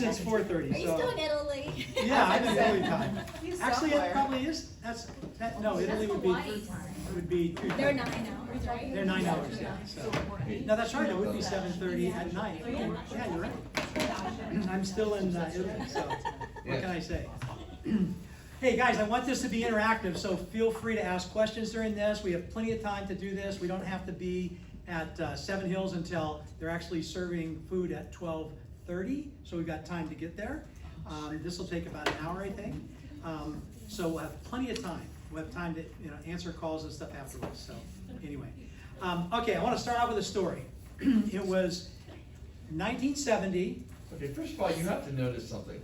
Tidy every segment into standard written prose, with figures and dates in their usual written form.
since 4:30. Are you still in Italy? Yeah, I'm in Italy time. Actually, somewhere. it probably is. No, Italy would be. Hawaii time. It would be 2:30. They're 9 hours, right? They're 9 hours, yeah. So, no, that's right. It would be 7:30 at night. Yeah, you're right. I'm still in Italy, so what can I say? Hey guys, I want this to be interactive, so feel free to ask questions during this. We have plenty of time to do this. We don't have to be at Seven Hills until they're actually serving food at 12:30, so we've got time to get there. This will take about an hour, I think. So we'll have plenty of time. We'll have time to answer calls and stuff afterwards. So anyway, okay, I want to start out with a story. It was 1970. Okay, first of all, you have to notice something.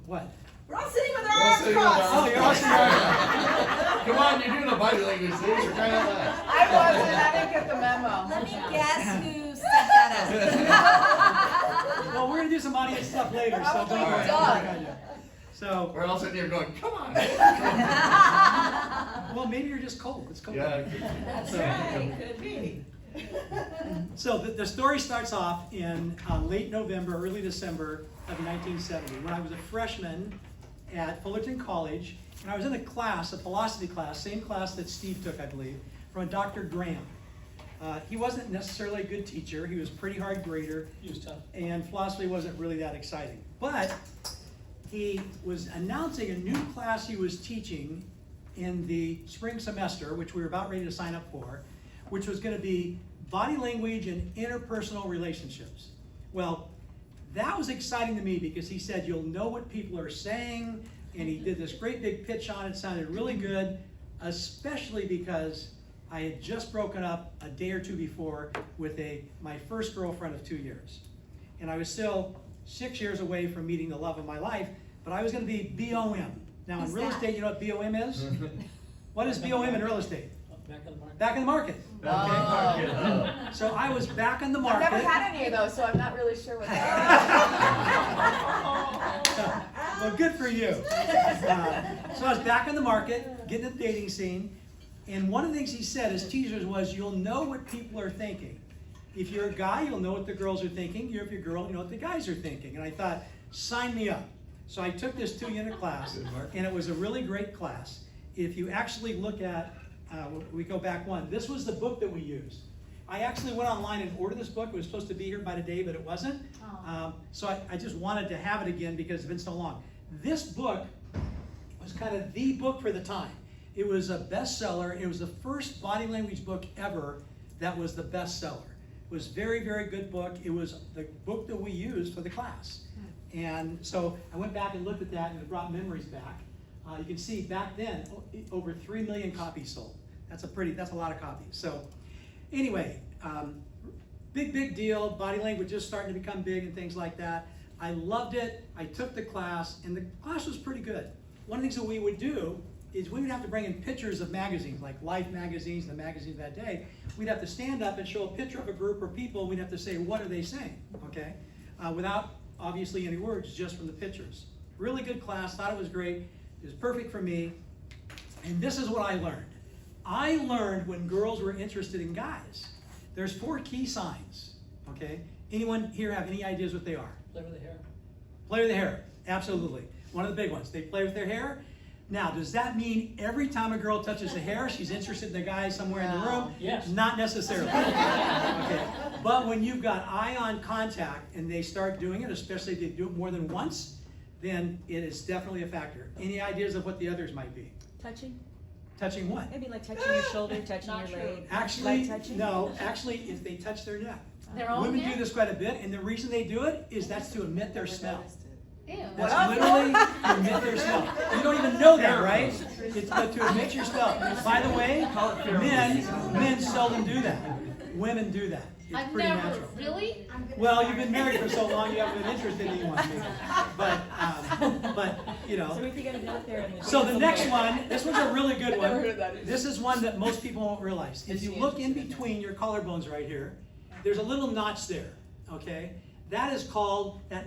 What? We're all sitting with our We're all arms sitting with crossed. our Oh, you're all sitting Come on, you're doing a body language thing. You're trying to laugh. I wasn't. I didn't get the memo. Let me guess who set that Well, we're gonna do some audience stuff later, so don't Probably worry. done. So, We're all sitting here going, come on. well, maybe you're just cold. It's cold. Yeah. That's So- right. Could be. So the story starts off in late November, early December of 1970, when I was a freshman at Fullerton College, and I was in a class, a philosophy class, same class that Steve took, I believe, from Dr. Graham. He wasn't necessarily a good teacher. He was a pretty hard grader. He was tough. And philosophy wasn't really that exciting. But he was announcing a new class he was teaching in the spring semester, which we were about ready to sign up for, which was going to be body language and interpersonal relationships. Well, that was exciting to me because he said, you'll know what people are saying, and he did this great big pitch on it. Sounded really good, especially because I had just broken up a day or two before with my first girlfriend of 2 years. And I was still 6 years away from meeting the love of my life, but I was going to be BOM. Now in real estate, you know what BOM is? What is BOM in real estate? Back on the market. Back in the market. Okay. So I was back in the I've market. never had any of those, so I'm not really sure what that Well, good for you. So I was back in the market, getting the dating scene, and one of the things he said as teasers was, you'll know what people are thinking. If you're a guy, you'll know what the girls are thinking. If you're a girl, you know what the guys are thinking. And I thought, sign me up. So I took this 2-unit class, and it was a really great class. If you actually look at, we go back one, this was the book that we used. I actually went online and ordered this book. It was supposed to be here by today, but it wasn't. So I just wanted to have it again because it's been so long. This book was kind of the book for the time. It was a bestseller. It was the first body language book ever that was the bestseller. It was a very, very good book. It was the book that we used for the class. And so I went back and looked at that, and it brought memories back. You can see back then, over 3 million copies sold. That's a lot of copies. So anyway, big deal. Body language just starting to become big and things like that. I loved it. I took the class, and the class was pretty good. One of the things that we would do is we would have to bring in pictures of magazines, like Life magazines, the magazines that day. We'd have to stand up and show a picture of a group of people, and we'd have to say, what are they saying, okay? Without, obviously, any words, just from the pictures. Really good class, thought it was great. It was perfect for me. And this is what I learned. I learned when girls were interested in guys. There's 4 key signs, okay? Anyone here have any ideas what they are? Play with the hair. Play with the hair, absolutely. One of the big ones. They play with their hair. Now, does that mean every time a girl touches the hair, she's interested in the guy somewhere in the room? Yes. Not necessarily. Okay. But when you've got eye-on contact and they start doing it, especially if they do it more than once, then it is definitely a factor. Any ideas of what the others might be? Touching? Touching what? Maybe like touching your shoulder, touching Not your true. leg. Actually, Like touching? no. Actually, if they touch their neck. Their own Women neck? do this quite a bit, and the reason they do it is that's to emit their smell. Ew. That's literally to emit their smell. You don't even know that, right? It's to emit your smell. By the way, men seldom do that. Women do that. It's I've pretty never, natural. really? Well, you've been married for so long, you haven't been interested in anyone. Maybe. But you So know. if you gotta go out there and. So the next one, this one's a really good never one. heard that either. This is one that most people won't realize. If you look in between your collarbones right here, there's a little notch there, okay? That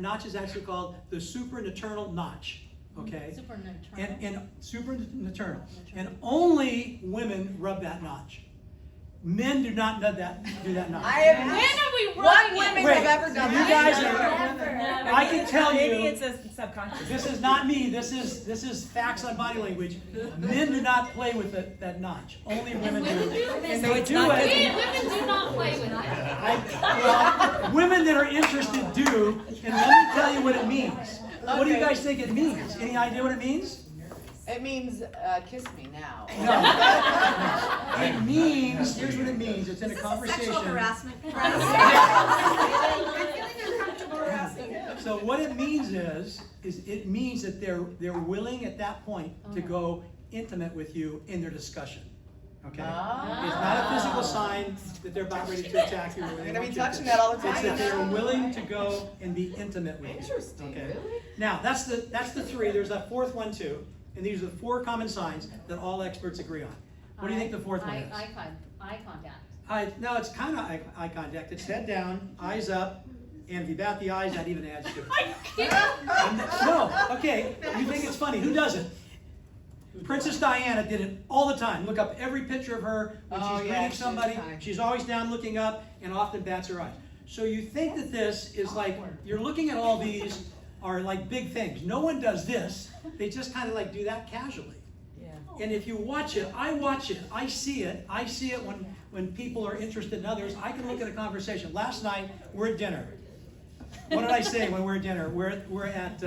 notch is actually called the supernaternal notch, okay? Supernatural. And supernaternal. And only women rub that notch. Men do not do that nonch. I have. When are we What running women Wait, have ever done you that? guys are, I can tell Maybe you, it's a subconscious. this is not me, this is facts on body language. Men do not play with that notch. Only women do. And So they it's do not it. Women do not play with it. Well, women that are interested do, and let me tell you what it means. What do you guys think it means? Any idea what it means? It means kiss me now. No. It means, here's what it means, it's in a conversation. Sexual harassment. So what it means is it means that they're willing at that point to go intimate with you in their discussion. Okay? Ah. It's not a physical sign that they're about ready to attack you. or they You're gonna want be you to- touching that all the It's that time. they're willing to go and be intimate with you. Interesting, Okay? really? Now, that's the three. There's that fourth one too. And these are the 4 common signs that all experts agree on. What do you think the fourth one is? Eye contact. No, it's kind of eye contact. It's head down, eyes up, and if you bat the eyes, that even adds to it. No, okay, you think it's funny. Who doesn't? Princess Diana did it all the time. Look up every picture of her when Oh, she's yeah, greeting she's somebody. kind. She's always down looking up and often bats her eyes. So you think that this is like, you're looking at all these are like big things. No one does this. They just kind of like do that casually. Yeah. And if you watch it, I see it when people are interested in others. I can look at a conversation. Last night, we're at dinner. What did I say when we're at dinner? We're at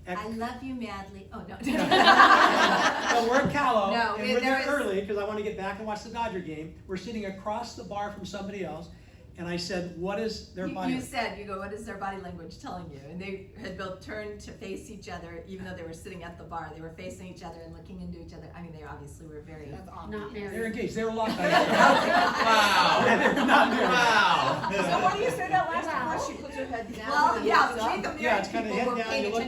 I love you madly. Oh, no. so we're at Callow, No, and we're there there is- early because I want to get back and watch the Dodger game. We're sitting across the bar from somebody else, and I said, what is their body You language? said, you go, what is their body language telling you? And they had both turned to face each other, even though they were sitting at the bar. They were facing each other and looking into each other. I mean, they obviously were very. Not They're married. engaged. They were locked eyes. Wow. Yeah, they were not married. Wow. So what do you say that last part? She puts her head down. Well, and yeah, looks up? treat them Yeah, it's kind of head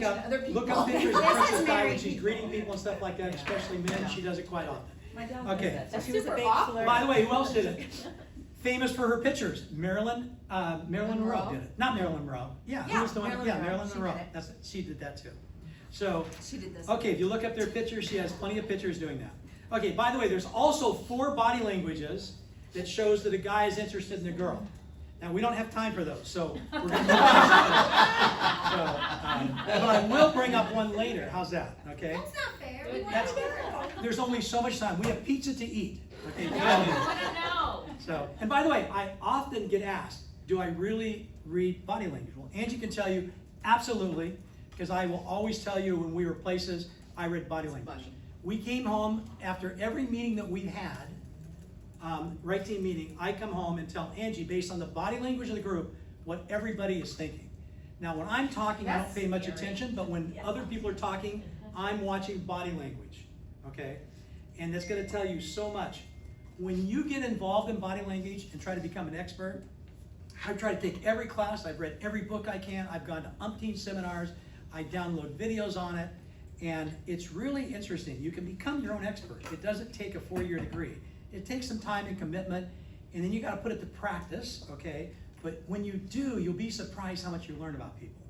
down. You look up pictures of This is Princess Di when married she's people. greeting people and stuff like that, especially men. She does it quite often. My dad Okay. does that. So she was a Super big awkward. flirt. By the way, who else did it? Famous for her pictures. Marilyn Monroe Monroe? did it. Not Marilyn Monroe. Yeah, who Yeah, was the one? Marilyn Yeah, Monroe. Marilyn She Monroe. did it. She did that too. So, She did this. okay, if you look up their pictures, she has plenty of pictures doing that. Okay, by the way, there's also 4 body languages that shows that a guy is interested in a girl. Now, we don't have time for those, so we're going to move on. But I will bring up one later. How's that? Okay? That's not fair. We That's- want to There's only so much time. We have pizza to eat. Okay? know. So, and by the way, I often get asked, do I really read body language? Well, Angie can tell you absolutely, because I will always tell you when we were places, I read body language. We came home after every meeting that we've had, right team meeting, I come home and tell Angie, based on the body language of the group, what everybody is thinking. Now, when I'm talking, I don't pay much attention, but when other people are talking, I'm watching body language, okay? And that's gonna tell you so much. When you get involved in body language and try to become an expert, I try to take every class, I've read every book I can, I've gone to umpteen seminars, I download videos on it, and it's really interesting. You can become your own expert. It doesn't take a 4-year degree. It takes some time and commitment, and then you gotta put it to practice, okay? But when you do, you'll be surprised how much you learn about people.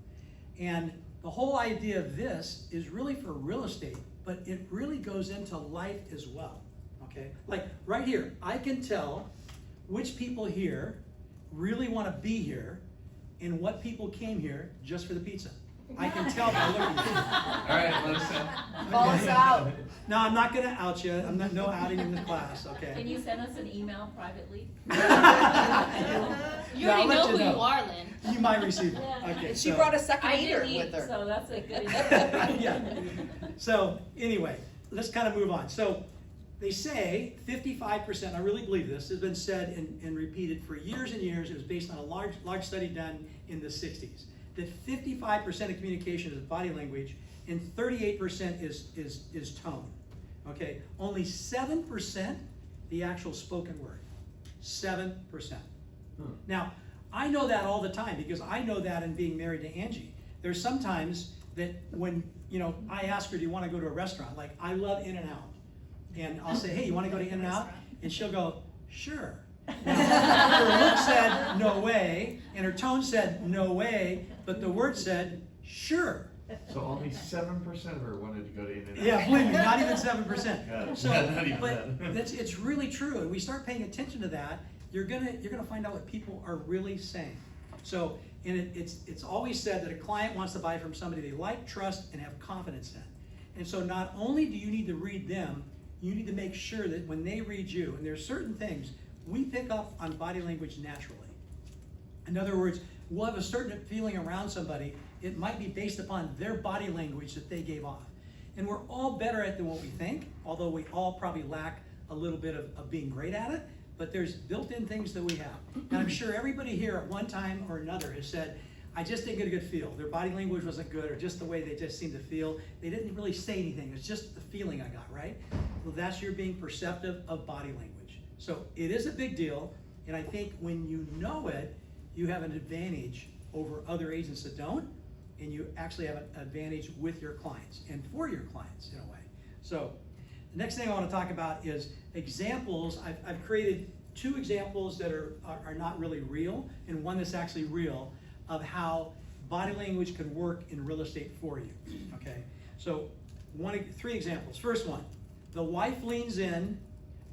And the whole idea of this is really for real estate, but it really goes into life as well, okay? Like right here, I can tell which people here really want to be here and what people came here just for the pizza. I can tell by looking at you. All right, let us know. Call us out. No, I'm not gonna out you. I'm not, no outing in the class, Can okay? you send us an email privately? You Yeah, I'll already let know you who know. you are, Lynn. You might receive it, Yeah. okay? She so- brought a second I eater did eat, with her. so that's a good Yeah. So anyway, let's kind of move on. So they say 55%, I really believe this, has been said and repeated for years and years. It was based on a large study done in the 60s. That 55% of communication is body language and 38% is tone. Okay? Only 7% the actual spoken word. 7%. Now, I know that all the time because I know that in being married to Angie. There's sometimes that when, I ask her, do you want to go to a restaurant? Like, I love In-N-Out. And I'll say, hey, you want to go to In-N-Out? And she'll go, sure. Now, her look said, no way, and her tone said, no way, but the word said, sure. So only 7% of her wanted to go to In-N-Out. Yeah, believe me, not even 7%. Got it. So, Not even but that. it's really true, and we start paying attention to that, you're gonna find out what people are really saying. So, and it's always said that a client wants to buy from somebody they like, trust, and have confidence in. And so not only do you need to read them, you need to make sure that when they read you, and there's certain things, we pick up on body language naturally. In other words, we'll have a certain feeling around somebody, it might be based upon their body language that they gave off. And we're all better at it than what we think, although we all probably lack a little bit of being great at it, but there's built-in things that we have. And I'm sure everybody here at one time or another has said, I just didn't get a good feel. Their body language wasn't good, or just the way they just seemed to feel. They didn't really say anything, it's just the feeling I got, right? Well, that's your being perceptive of body language. So it is a big deal, and I think when you know it, you have an advantage over other agents that don't, and you actually have an advantage with your clients and for your clients in a way. So the next thing I want to talk about is examples. I've created 2 examples that are not really real, and one that's actually real, of how body language can work in real estate for you, okay? So 3 examples. First one, the wife leans in,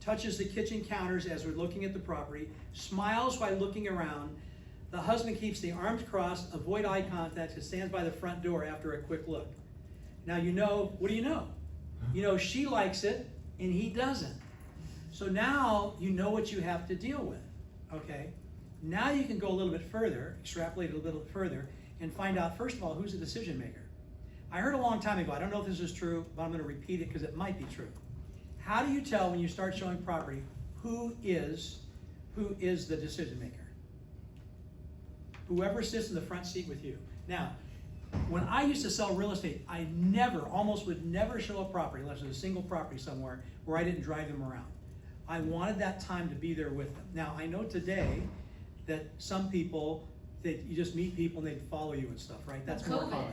touches the kitchen counters as we're looking at the property, smiles while looking around. The husband keeps the arms crossed, avoid eye contact, and stands by the front door after a quick look. Now you know, what do you know? You know she likes it and he doesn't. So now you know what you have to deal with, okay? Now you can go a little bit further, extrapolate a little bit further, and find out, first of all, who's the decision maker. I heard a long time ago, I don't know if this is true, but I'm going to repeat it because it might be true. How do you tell when you start showing property who is the decision maker? Whoever sits in the front seat with you. Now, when I used to sell real estate, I almost would never show a property unless it was a single property somewhere where I didn't drive them around. I wanted that time to be there with them. Now, I know today that some people, that you just meet people and they follow you and stuff, right? That's more common.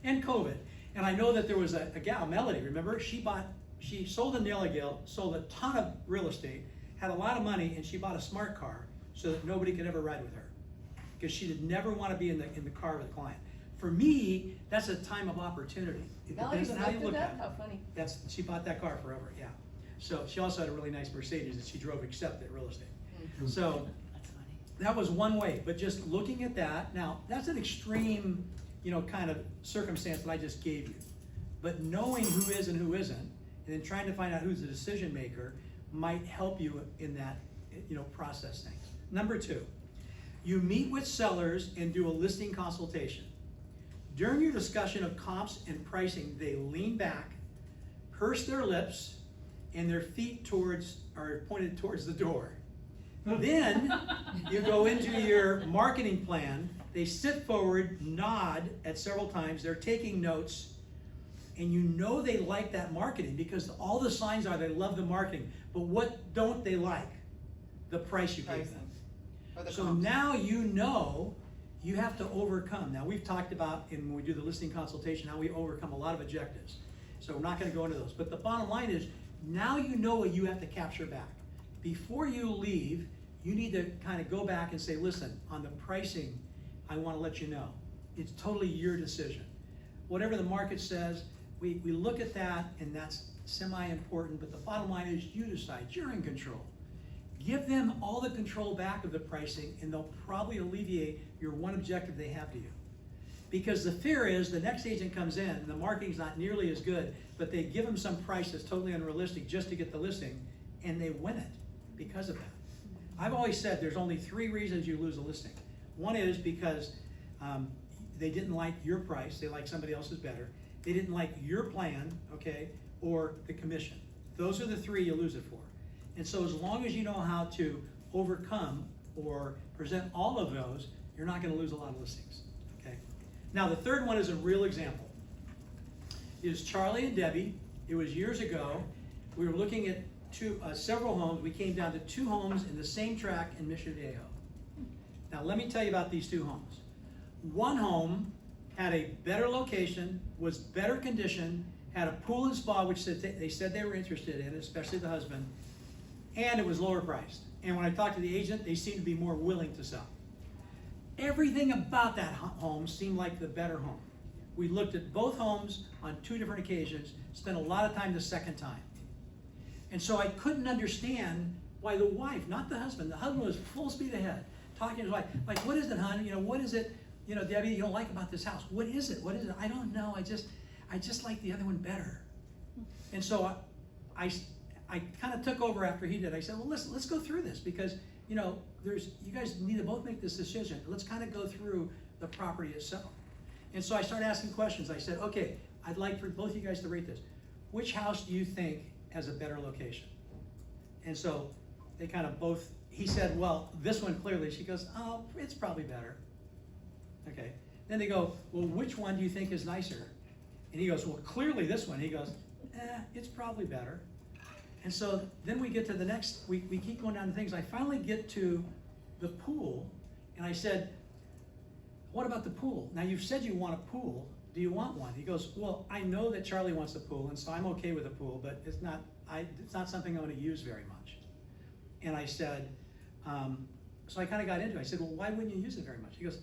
And COVID. And I know that there was a gal, Melody, remember? She sold a Nail-A-Gill, sold a ton of real estate, had a lot of money, and she bought a smart car so that nobody could ever ride with her. Because she did never want to be in the car with a client. For me, that's a time of opportunity. It depends on how you look at it. How funny. She bought that car forever, yeah. So she also had a really nice Mercedes that she drove except at real estate. So that was one way, but just looking at that, now that's an extreme, kind of circumstance that I just gave you. But knowing who is and who isn't, and then trying to find out who's the decision maker might help you in that, process things. Number 2, you meet with sellers and do a listing consultation. During your discussion of comps and pricing, they lean back, purse their lips, and their feet are pointed towards the door. Then you go into your marketing plan. They sit forward, nod at several times. They're taking notes, and you know they like that marketing because all the signs are they love the marketing. But what don't they like? The price you gave them. So now you know you have to overcome. Now we've talked about, when we do the listing consultation, how we overcome a lot of objectives. So we're not going to go into those. But the bottom line is, now you know what you have to capture back. Before you leave, you need to kind of go back and say, listen, on the pricing, I want to let you know. It's totally your decision. Whatever the market says, we look at that, and that's semi-important, but the bottom line is you decide. You're in control. Give them all the control back of the pricing, and they'll probably alleviate your one objective they have to you. Because the fear is the next agent comes in, and the marketing's not nearly as good, but they give them some price that's totally unrealistic just to get the listing, and they win it because of that. I've always said there's only 3 reasons you lose a listing. One is because they didn't like your price, they like somebody else's better. They didn't like your plan, okay, or the commission. Those are the 3 you lose it for. And so as long as you know how to overcome or present all of those, you're not going to lose a lot of listings, okay? Now the third one is a real example. It is Charlie and Debbie. It was years ago. We were looking at several homes. We came down to 2 homes in the same tract in Mission Viejo. Now let me tell you about these 2 homes. One home had a better location, was better condition, had a pool and spa, which they said they were interested in, especially the husband, and it was lower priced. And when I talked to the agent, they seemed to be more willing to sell. Everything about that home seemed like the better home. We looked at both homes on 2 different occasions, spent a lot of time the second time. And so I couldn't understand why the wife, not the husband was full speed ahead, talking to his wife, like, what is it, hon? What is it, Debbie, you don't like about this house? What is it? What is it? I don't know. I just like the other one better. And so I kind of took over after he did. I said, well, listen, let's go through this because, you guys need to both make this decision. Let's kind of go through the property itself. And so I started asking questions. I said, okay, I'd like for both of you guys to rate this. Which house do you think has a better location? And so they kind of both, he said, well, this one clearly. She goes, oh, it's probably better. Okay. Then they go, well, which one do you think is nicer? And he goes, well, clearly this one. He goes, it's probably better. And so then we get to the next, we keep going down to things. I finally get to the pool, and I said, what about the pool? Now you've said you want a pool. Do you want one? He goes, well, I know that Charlie wants a pool, and so I'm okay with a pool, but it's not something I'm going to use very much. And I said, so I kind of got into it. I said, well, why wouldn't you use it very much? He goes,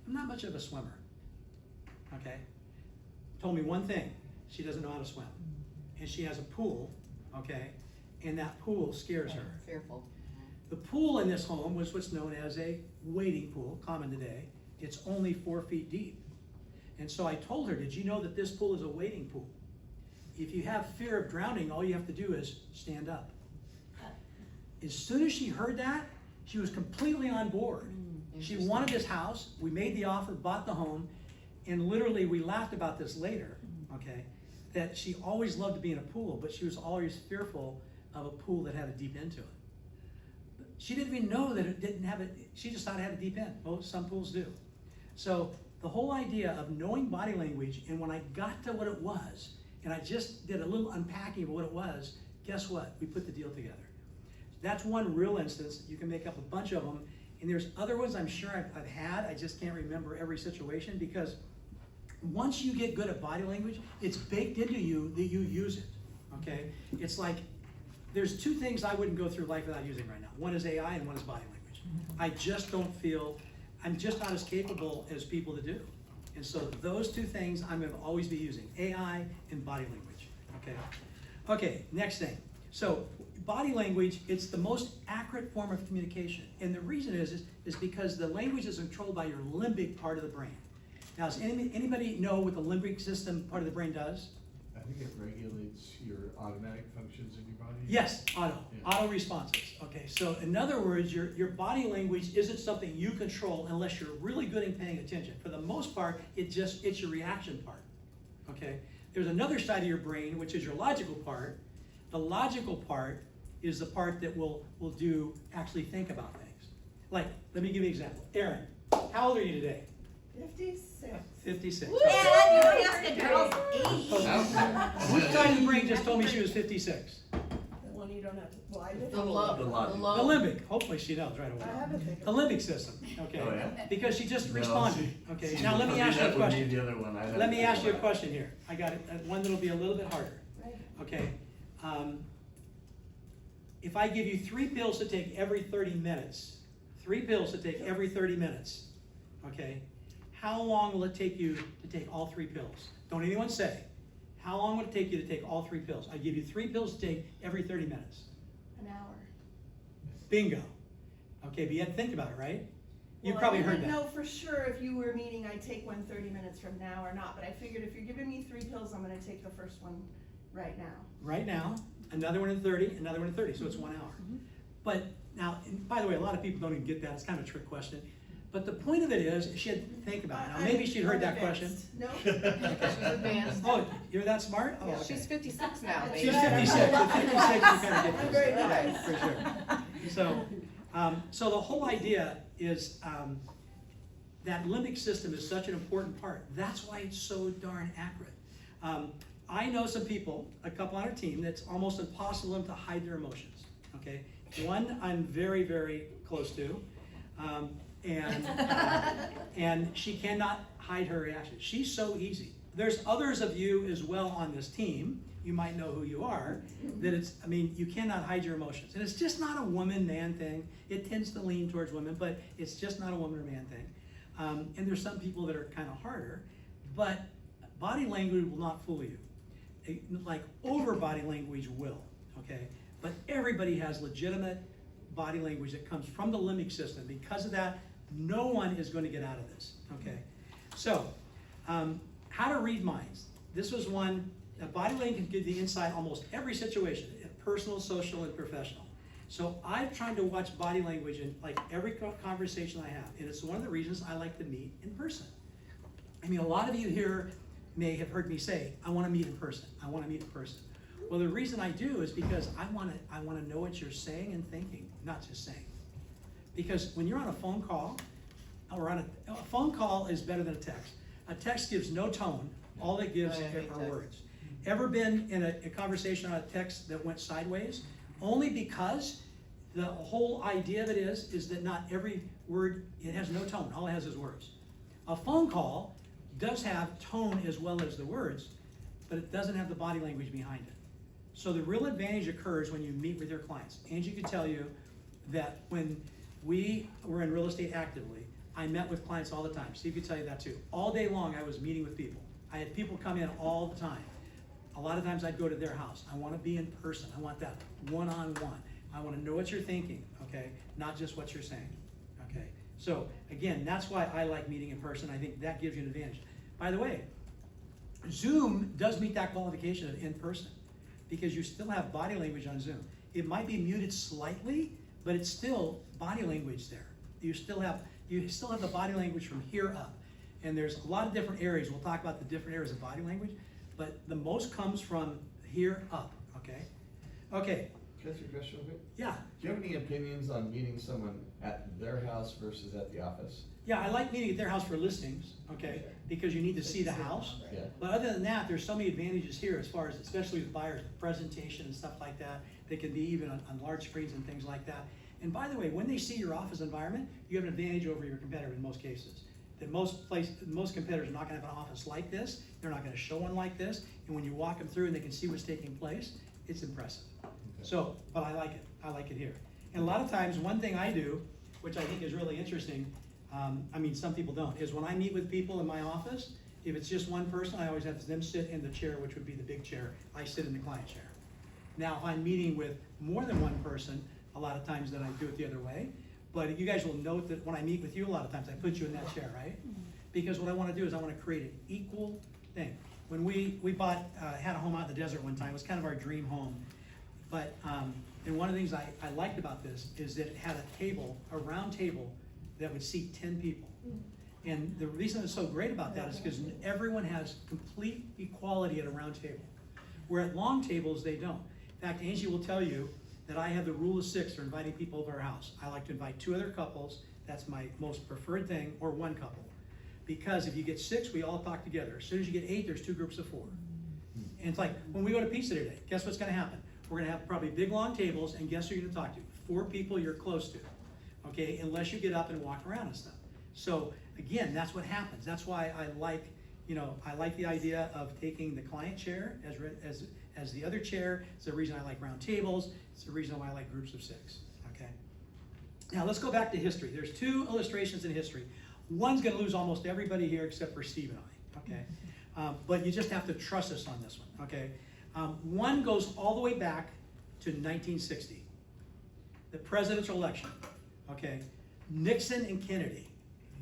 I'm not much of a swimmer. Okay? Told me one thing, she doesn't know how to swim. And she has a pool, okay? And that pool scares her. Fearful. The pool in this home was what's known as a wading pool, common today. It's only 4 feet deep. And so I told her, did you know that this pool is a wading pool? If you have fear of drowning, all you have to do is stand up. As soon as she heard that, she was completely on board. She wanted this house. We made the offer, bought the home, and literally we laughed about this later, okay, that she always loved to be in a pool, but she was always fearful of a pool that had a deep end to it. She didn't even know that it didn't have it. She just thought it had a deep end. Well, some pools do. So the whole idea of knowing body language, and when I got to what it was, and I just did a little unpacking of what it was, guess what? We put the deal together. That's one real instance. You can make up a bunch of them. And there's other ones I'm sure I've had. I just can't remember every situation because once you get good at body language, it's baked into you that you use it, okay? It's like there's 2 things I wouldn't go through life without using right now. One is AI and one is body language. I just don't feel, I'm just not as capable as people to do. And so those 2 things I'm going to always be using, AI and body language, okay? Okay, next thing. So body language, it's the most accurate form of communication. And the reason is because the language is controlled by your limbic part of the brain. Now, does anybody know what the limbic system part of the brain does? I think it regulates your automatic functions in your body. Yes, auto Yeah. responses. Okay, so in other words, your body language isn't something you control unless you're really good at paying attention. For the most part, it's your reaction part. Okay, there's another side of your brain, which is your logical part. The logical part is the part that will actually think about things. Like, let me give you an example. Aaron, how old are you today? 56. 56. Yeah, you don't ask a girl's age. Which side of the brain just told me she was 56? The one you don't have to, well, I did. The logic. The limbic. Hopefully she knows right away. I have a big The limbic system, okay? Oh, yeah? Because she just No, responded. see- Okay, see, now let me ask you a that would be question. the other one. I'd have Let to me think ask you a about. question here. I got it, one that'll be a little bit harder. Right. Okay. If I give you 3 pills to take every 30 minutes, 3 pills to take every 30 minutes, okay, how long will it take you to take all 3 pills? Don't anyone say. How long would it take you to take all 3 pills? I give you 3 pills to take every 30 minutes. An hour. Bingo. Okay, but you had to think about it, right? You've Well, probably I heard didn't that. know for sure if you were meaning I take one 30 minutes from now or not, but I figured if you're giving me 3 pills, I'm gonna take the first one right now. Right now, another one in 30, another one in 30, so it's 1 hour. But now, and by the way, a lot of people don't even get that. It's kind of a trick question. But the point of it is, she had to think about it. Now, maybe she'd heard that question. No? She's advanced. Oh, you're that smart? Oh, Yeah, okay. she's 56 now, baby. She's 56. At 56, you kind of get I'm this. very Yeah, nice. for sure. So the whole idea is that limbic system is such an important part. That's why it's so darn accurate. I know some people, a couple on our team, that's almost impossible to hide their emotions. Okay, one I'm very, very close to, and she cannot hide her reactions. She's so easy. There's others of you as well on this team. You might know who you are. You cannot hide your emotions, and it's just not a woman-man thing. It tends to lean towards women, but it's just not a woman or man thing. And there's some people that are kind of harder, but body language will not fool you. Like over body language will, okay? But everybody has legitimate body language that comes from the limbic system. Because of that, no one is going to get out of this, okay? So, how to read minds. This was one, body language can give the insight almost every situation, personal, social, and professional. So I've tried to watch body language in like every conversation I have, and it's one of the reasons I like to meet in person. I mean, a lot of you here may have heard me say, I want to meet in person. I want to meet in person. Well, the reason I do is because I want to know what you're saying and thinking, not just saying. Because when you're on a phone call, or a phone call is better than a text. A text gives no tone. All it gives are words. Ever been in a conversation on a text that went sideways? Only because the whole idea of it is that not every word, it has no tone. All it has is words. A phone call does have tone as well as the words, but it doesn't have the body language behind it. So the real advantage occurs when you meet with your clients. Angie could tell you that when we were in real estate actively, I met with clients all the time. Steve could tell you that too. All day long I was meeting with people. I had people come in all the time. A lot of times I'd go to their house. I want to be in person. I want that one-on-one. I want to know what you're thinking, okay? Not just what you're saying, okay? So again, that's why I like meeting in person. I think that gives you an advantage. By the way, Zoom does meet that qualification of in person because you still have body language on Zoom. It might be muted slightly, but it's still body language there. You still have the body language from here up. And there's a lot of different areas. We'll talk about the different areas of body language, but the most comes from here up, okay? Okay. Can I ask you a question real quick? Yeah. Do you have any opinions on meeting someone at their house versus at the office? Yeah, I like meeting at their house for listings, okay? Because you need to see the house. Yeah. But other than that, there's so many advantages here as far as, especially with buyers, presentation and stuff like that. They can be even on large screens and things like that. And by the way, when they see your office environment, you have an advantage over your competitor in most cases. That most competitors are not gonna have an office like this. They're not gonna show one like this. And when you walk them through and they can see what's taking place, it's impressive. So, but I like it. I like it here. And a lot of times, one thing I do, which I think is really interesting, I mean, some people don't, is when I meet with people in my office, if it's just one person, I always have them sit in the chair, which would be the big chair. I sit in the client chair. Now, if I'm meeting with more than one person, a lot of times then I do it the other way. But you guys will note that when I meet with you, a lot of times I put you in that chair, right? Because what I want to do is I want to create an equal thing. When we bought, had a home out in the desert one time, it was kind of our dream home. But, and one of the things I liked about this is that it had a table, a round table, that would seat 10 people. And the reason it's so great about that is because everyone has complete equality at a round table. Where at long tables, they don't. In fact, Angie will tell you that I have the rule of 6 for inviting people over our house. I like to invite 2 other couples. That's my most preferred thing, or 1 couple. Because if you get 6, we all talk together. As soon as you get 8, there's 2 groups of 4. And it's like, when we go to pizza today, guess what's gonna happen? We're gonna have probably big long tables, and guess who you're gonna talk to? 4 people you're close to, okay? Unless you get up and walk around and stuff. So again, that's what happens. That's why I like, I like the idea of taking the client chair as the other chair. It's the reason I like round tables. It's the reason why I like groups of 6, okay? Now let's go back to history. There's 2 illustrations in history. One's gonna lose almost everybody here except for Steve and I, okay? But you just have to trust us on this one, okay? One goes all the way back to 1960, the presidential election, okay? Nixon and Kennedy,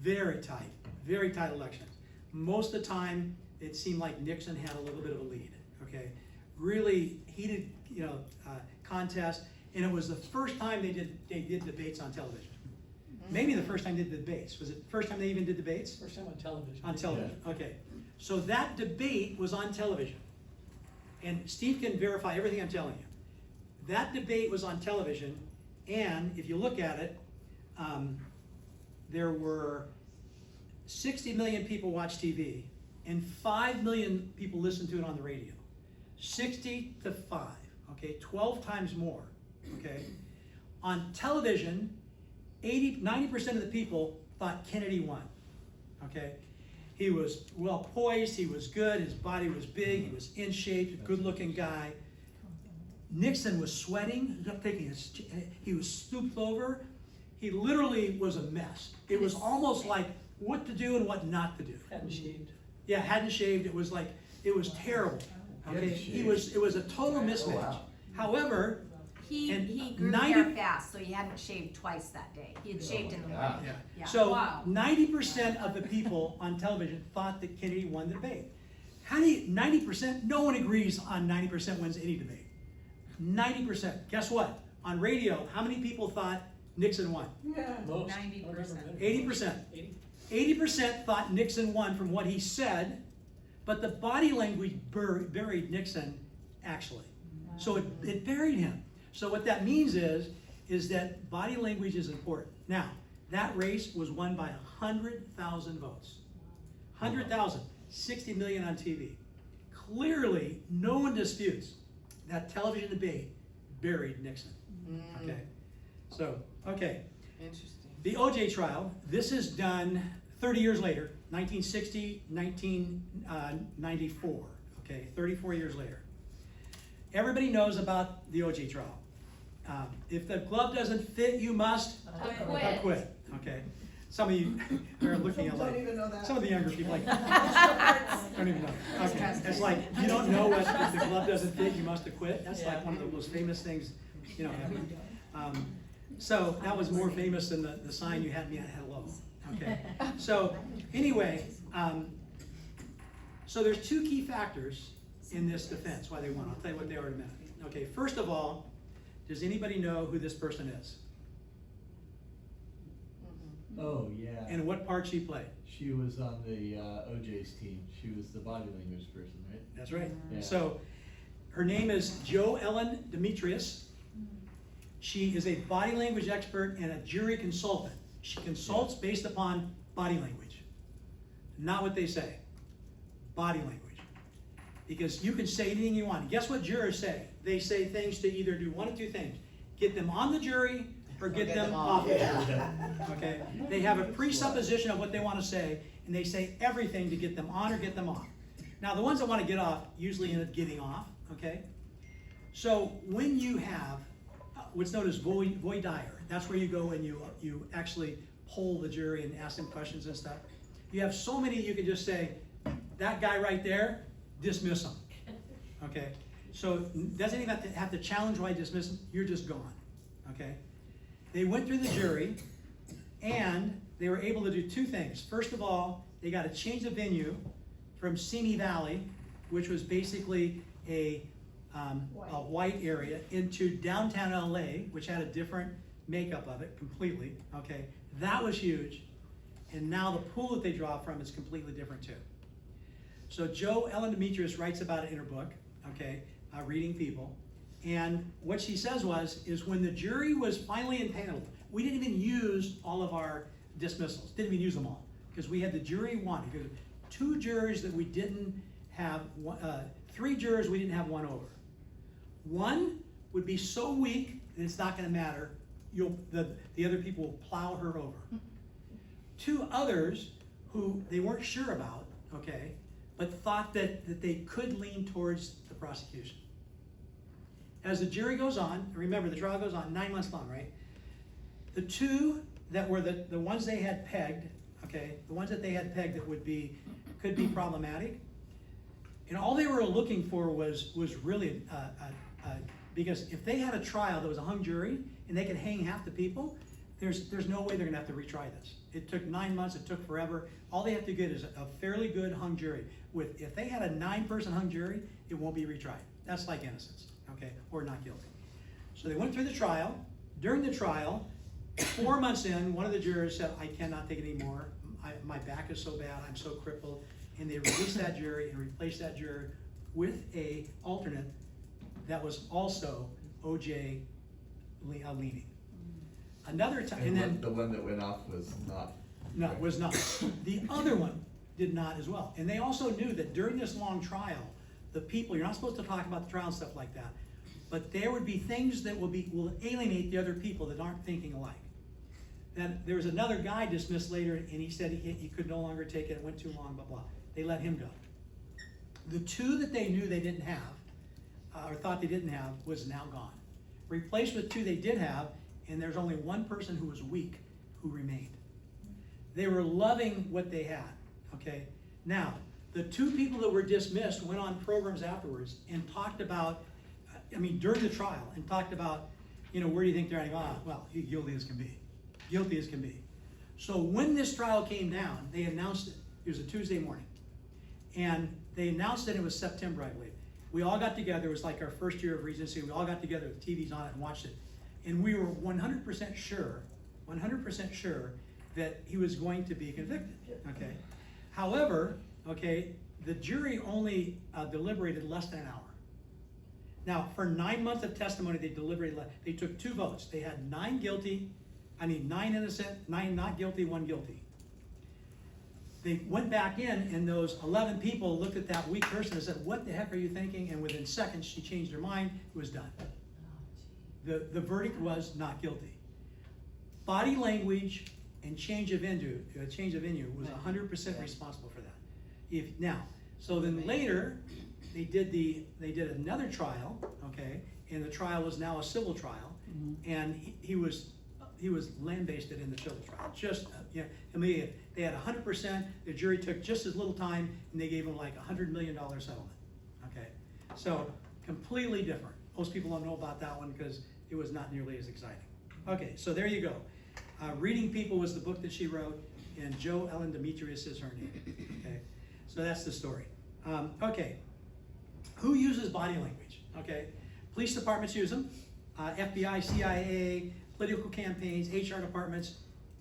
very tight elections. Most of the time, it seemed like Nixon had a little bit of a lead, okay? Really heated, contest, and it was the first time they did debates on television. Maybe the first time they did debates. Was it the first time they even did debates? First time on television. On television, okay. So that debate was on television. And Steve can verify everything I'm telling you. That debate was on television, and if you look at it, there were 60 million people watch TV, and 5 million people listen to it on the radio. 60 to 5, okay? 12 times more, okay? On television, 90% of the people thought Kennedy won, okay? He was well poised, he was good, his body was big, he was in shape, a good looking guy. Nixon was sweating, he was stooped over. He literally was a mess. It was almost like what to do and what not to do. Hadn't shaved. Yeah, hadn't shaved. It was terrible. Okay, it was a total mismatch. wow. However, He And grew 90 hair fast, so he hadn't shaved twice that day. He had shaved in the morning. God. yeah. Yeah. So Wow. 90% of the people on television thought that Kennedy won the debate. How do you 90%? No one agrees on 90% wins any debate. 90%. Guess what? On radio, how many people thought Nixon won? Yeah. 90%. 80%. 80% thought Nixon won from what he said, but the body language buried Nixon, actually. So it buried him. So what that means is that body language is important. Now, that race was won by 100,000 votes. 100,000, 60 million on TV. Clearly, no one disputes that television debate buried Nixon. Okay, so, okay. Interesting. The OJ trial, this is done 30 years later, 1960, 1994, okay, 34 years later. Everybody knows about the OJ trial. If the glove doesn't fit, you must Acquit. okay. Some of you are looking at Don't even know that. some of the younger people don't even know. Okay, it's like, you don't know what, if the glove doesn't fit, you must acquit. That's like one of the most famous things, ever. So that was more famous than the sign you had me at hello. Okay. So anyway, so there's two key factors in this defense why they won. I'll tell you what they are in a minute. Okay. First of all, does anybody know who this person is Oh, yeah. and what part she played? She was on the OJ's team. She was the body language person, right? That's right. Yeah. So her name is Joe Ellen Demetrius. She is a body language expert and a jury consultant. She consults based upon body language, not what they say. Body language. Because you can say anything you want. Guess what jurors say? They say things to either do one of two things: get them on the jury or get them off the jury. Okay? They have a presupposition of what they want to say, and they say everything to get them on or get them off. Now, the ones that want to get off usually end up getting off. Okay? So when you have what's known as voir dire, that's where you go and you actually poll the jury and ask them questions and stuff. You have so many, you can just say, that guy right there, dismiss him. Okay? So doesn't even have to challenge why dismiss him, you're just gone. Okay? They went through the jury and they were able to do two things. First of all, they got to change the venue from Simi Valley, which was basically a white area, into downtown LA, which had a different makeup of it completely. Okay, that was huge. And now the pool that they draw from is completely different too. So Joe Ellen Demetrius writes about it in her book, okay, Reading People. And what she says is when the jury was finally impaneled, we didn't even use all of our dismissals, didn't even use them all, because we had the jury one, because 2 jurors that we didn't have, 3 jurors we didn't have one over. One would be so weak that it's not going to matter. The other people will plow her over. 2 others who they weren't sure about, okay, but thought that they could lean towards the prosecution. As the jury goes on, remember the trial goes on 9 months long, right? The 2 that were the ones they had pegged, okay, the ones that they had pegged that could be problematic, and all they were looking for was really because if they had a trial that was a hung jury and they could hang half the people, there's no way they're gonna have to retry this. It took 9 months, it took forever. All they have to get is a fairly good hung jury. If they had a 9-person hung jury, it won't be retried. That's like innocence, okay, or not guilty. So they went through the trial. During the trial, 4 months in, one of the jurors said, I cannot take it anymore. My back is so bad, I'm so crippled. And they released that jury and replaced that juror with a alternate that was also OJ leaning. Another time, and then the one that went off was not. no, it was not. The other one did not as well. And they also knew that during this long trial, the people, you're not supposed to talk about the trial and stuff like that, but there would be things that will alienate the other people that aren't thinking alike. Then there was another guy dismissed later, and he said he could no longer take it, it went too long, blah, blah. They let him go. The 2 that they knew they didn't have, or thought they didn't have, was now gone. Replaced with 2 they did have, and there's only 1 person who was weak who remained. They were loving what they had, okay? Now, The two people that were dismissed went on programs afterwards and talked about, during the trial, and talked about, where do you think they're at? Well, guilty as can be. Guilty as can be. So when this trial came down, they announced it. It was a Tuesday morning. And they announced it, it was September, I believe. We all got together, it was like our first year of Regency, we all got together with TVs on it and watched it. And we were 100% sure that he was going to be convicted, okay? However, okay, the jury only deliberated less than an hour. Now, for 9 months of testimony, they deliberated, they took 2 votes. They had 9 innocent, 9 not guilty, 1 guilty. They went back in, and those 11 people looked at that weak person and said, what the heck are you thinking? And within seconds, she changed her mind, it was done. The verdict was not guilty. Body language and change of venue was 100% responsible for that. So then later, they did another trial, okay, and the trial was now a civil trial, and he was lambasted in the civil trial. They had 100%. The jury took just as little time, and they gave him like $100 million settlement. Okay, so completely different. Most people don't know about that one because it was not nearly as exciting. Okay, so there you go. Reading People was the book that she wrote, and Joe Ellen Demetrius is her name. Okay, so that's the story. Okay, who uses body language? Okay, police departments use them, FBI, CIA, political campaigns, HR departments,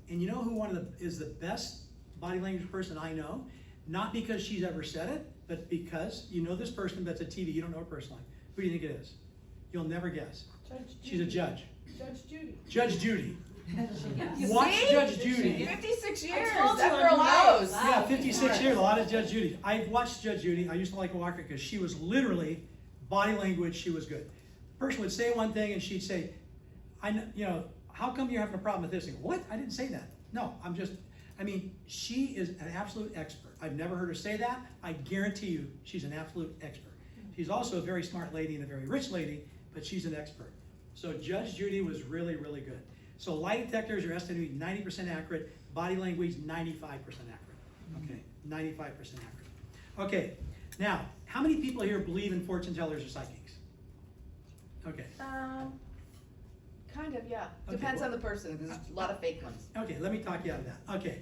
and you know who is the best body language person I know? Not because she's ever said it, but because you know this person that's a TV, you don't know her personally. Who do you think it is? You'll never guess. She's a judge. Judge Judy. Judge Judy. You Watch see? Judge Judy. 56 years, I told that you girl I'm right. knows. Wow. Yeah, 56 years, a lot of Judge Judy. I've watched Judge Judy. I used to like Walker because she was literally, body language, she was good. The person would say one thing and she'd say, how come you're having a problem with this? And go, what? I didn't say that. No, she is an absolute expert. I've never heard her say that. I guarantee you she's an absolute expert. She's also a very smart lady and a very rich lady, but she's an expert. So Judge Judy was really, really good. So lie detectors are estimated to be 90% accurate. Body language, 95% accurate. Okay, 95% accurate. Okay, now, how many people here believe in fortune tellers or psychics? Okay. Kind of, yeah. Okay, Depends well- on the person. There's a lot of fake ones. Okay, let me talk you out of that. Okay.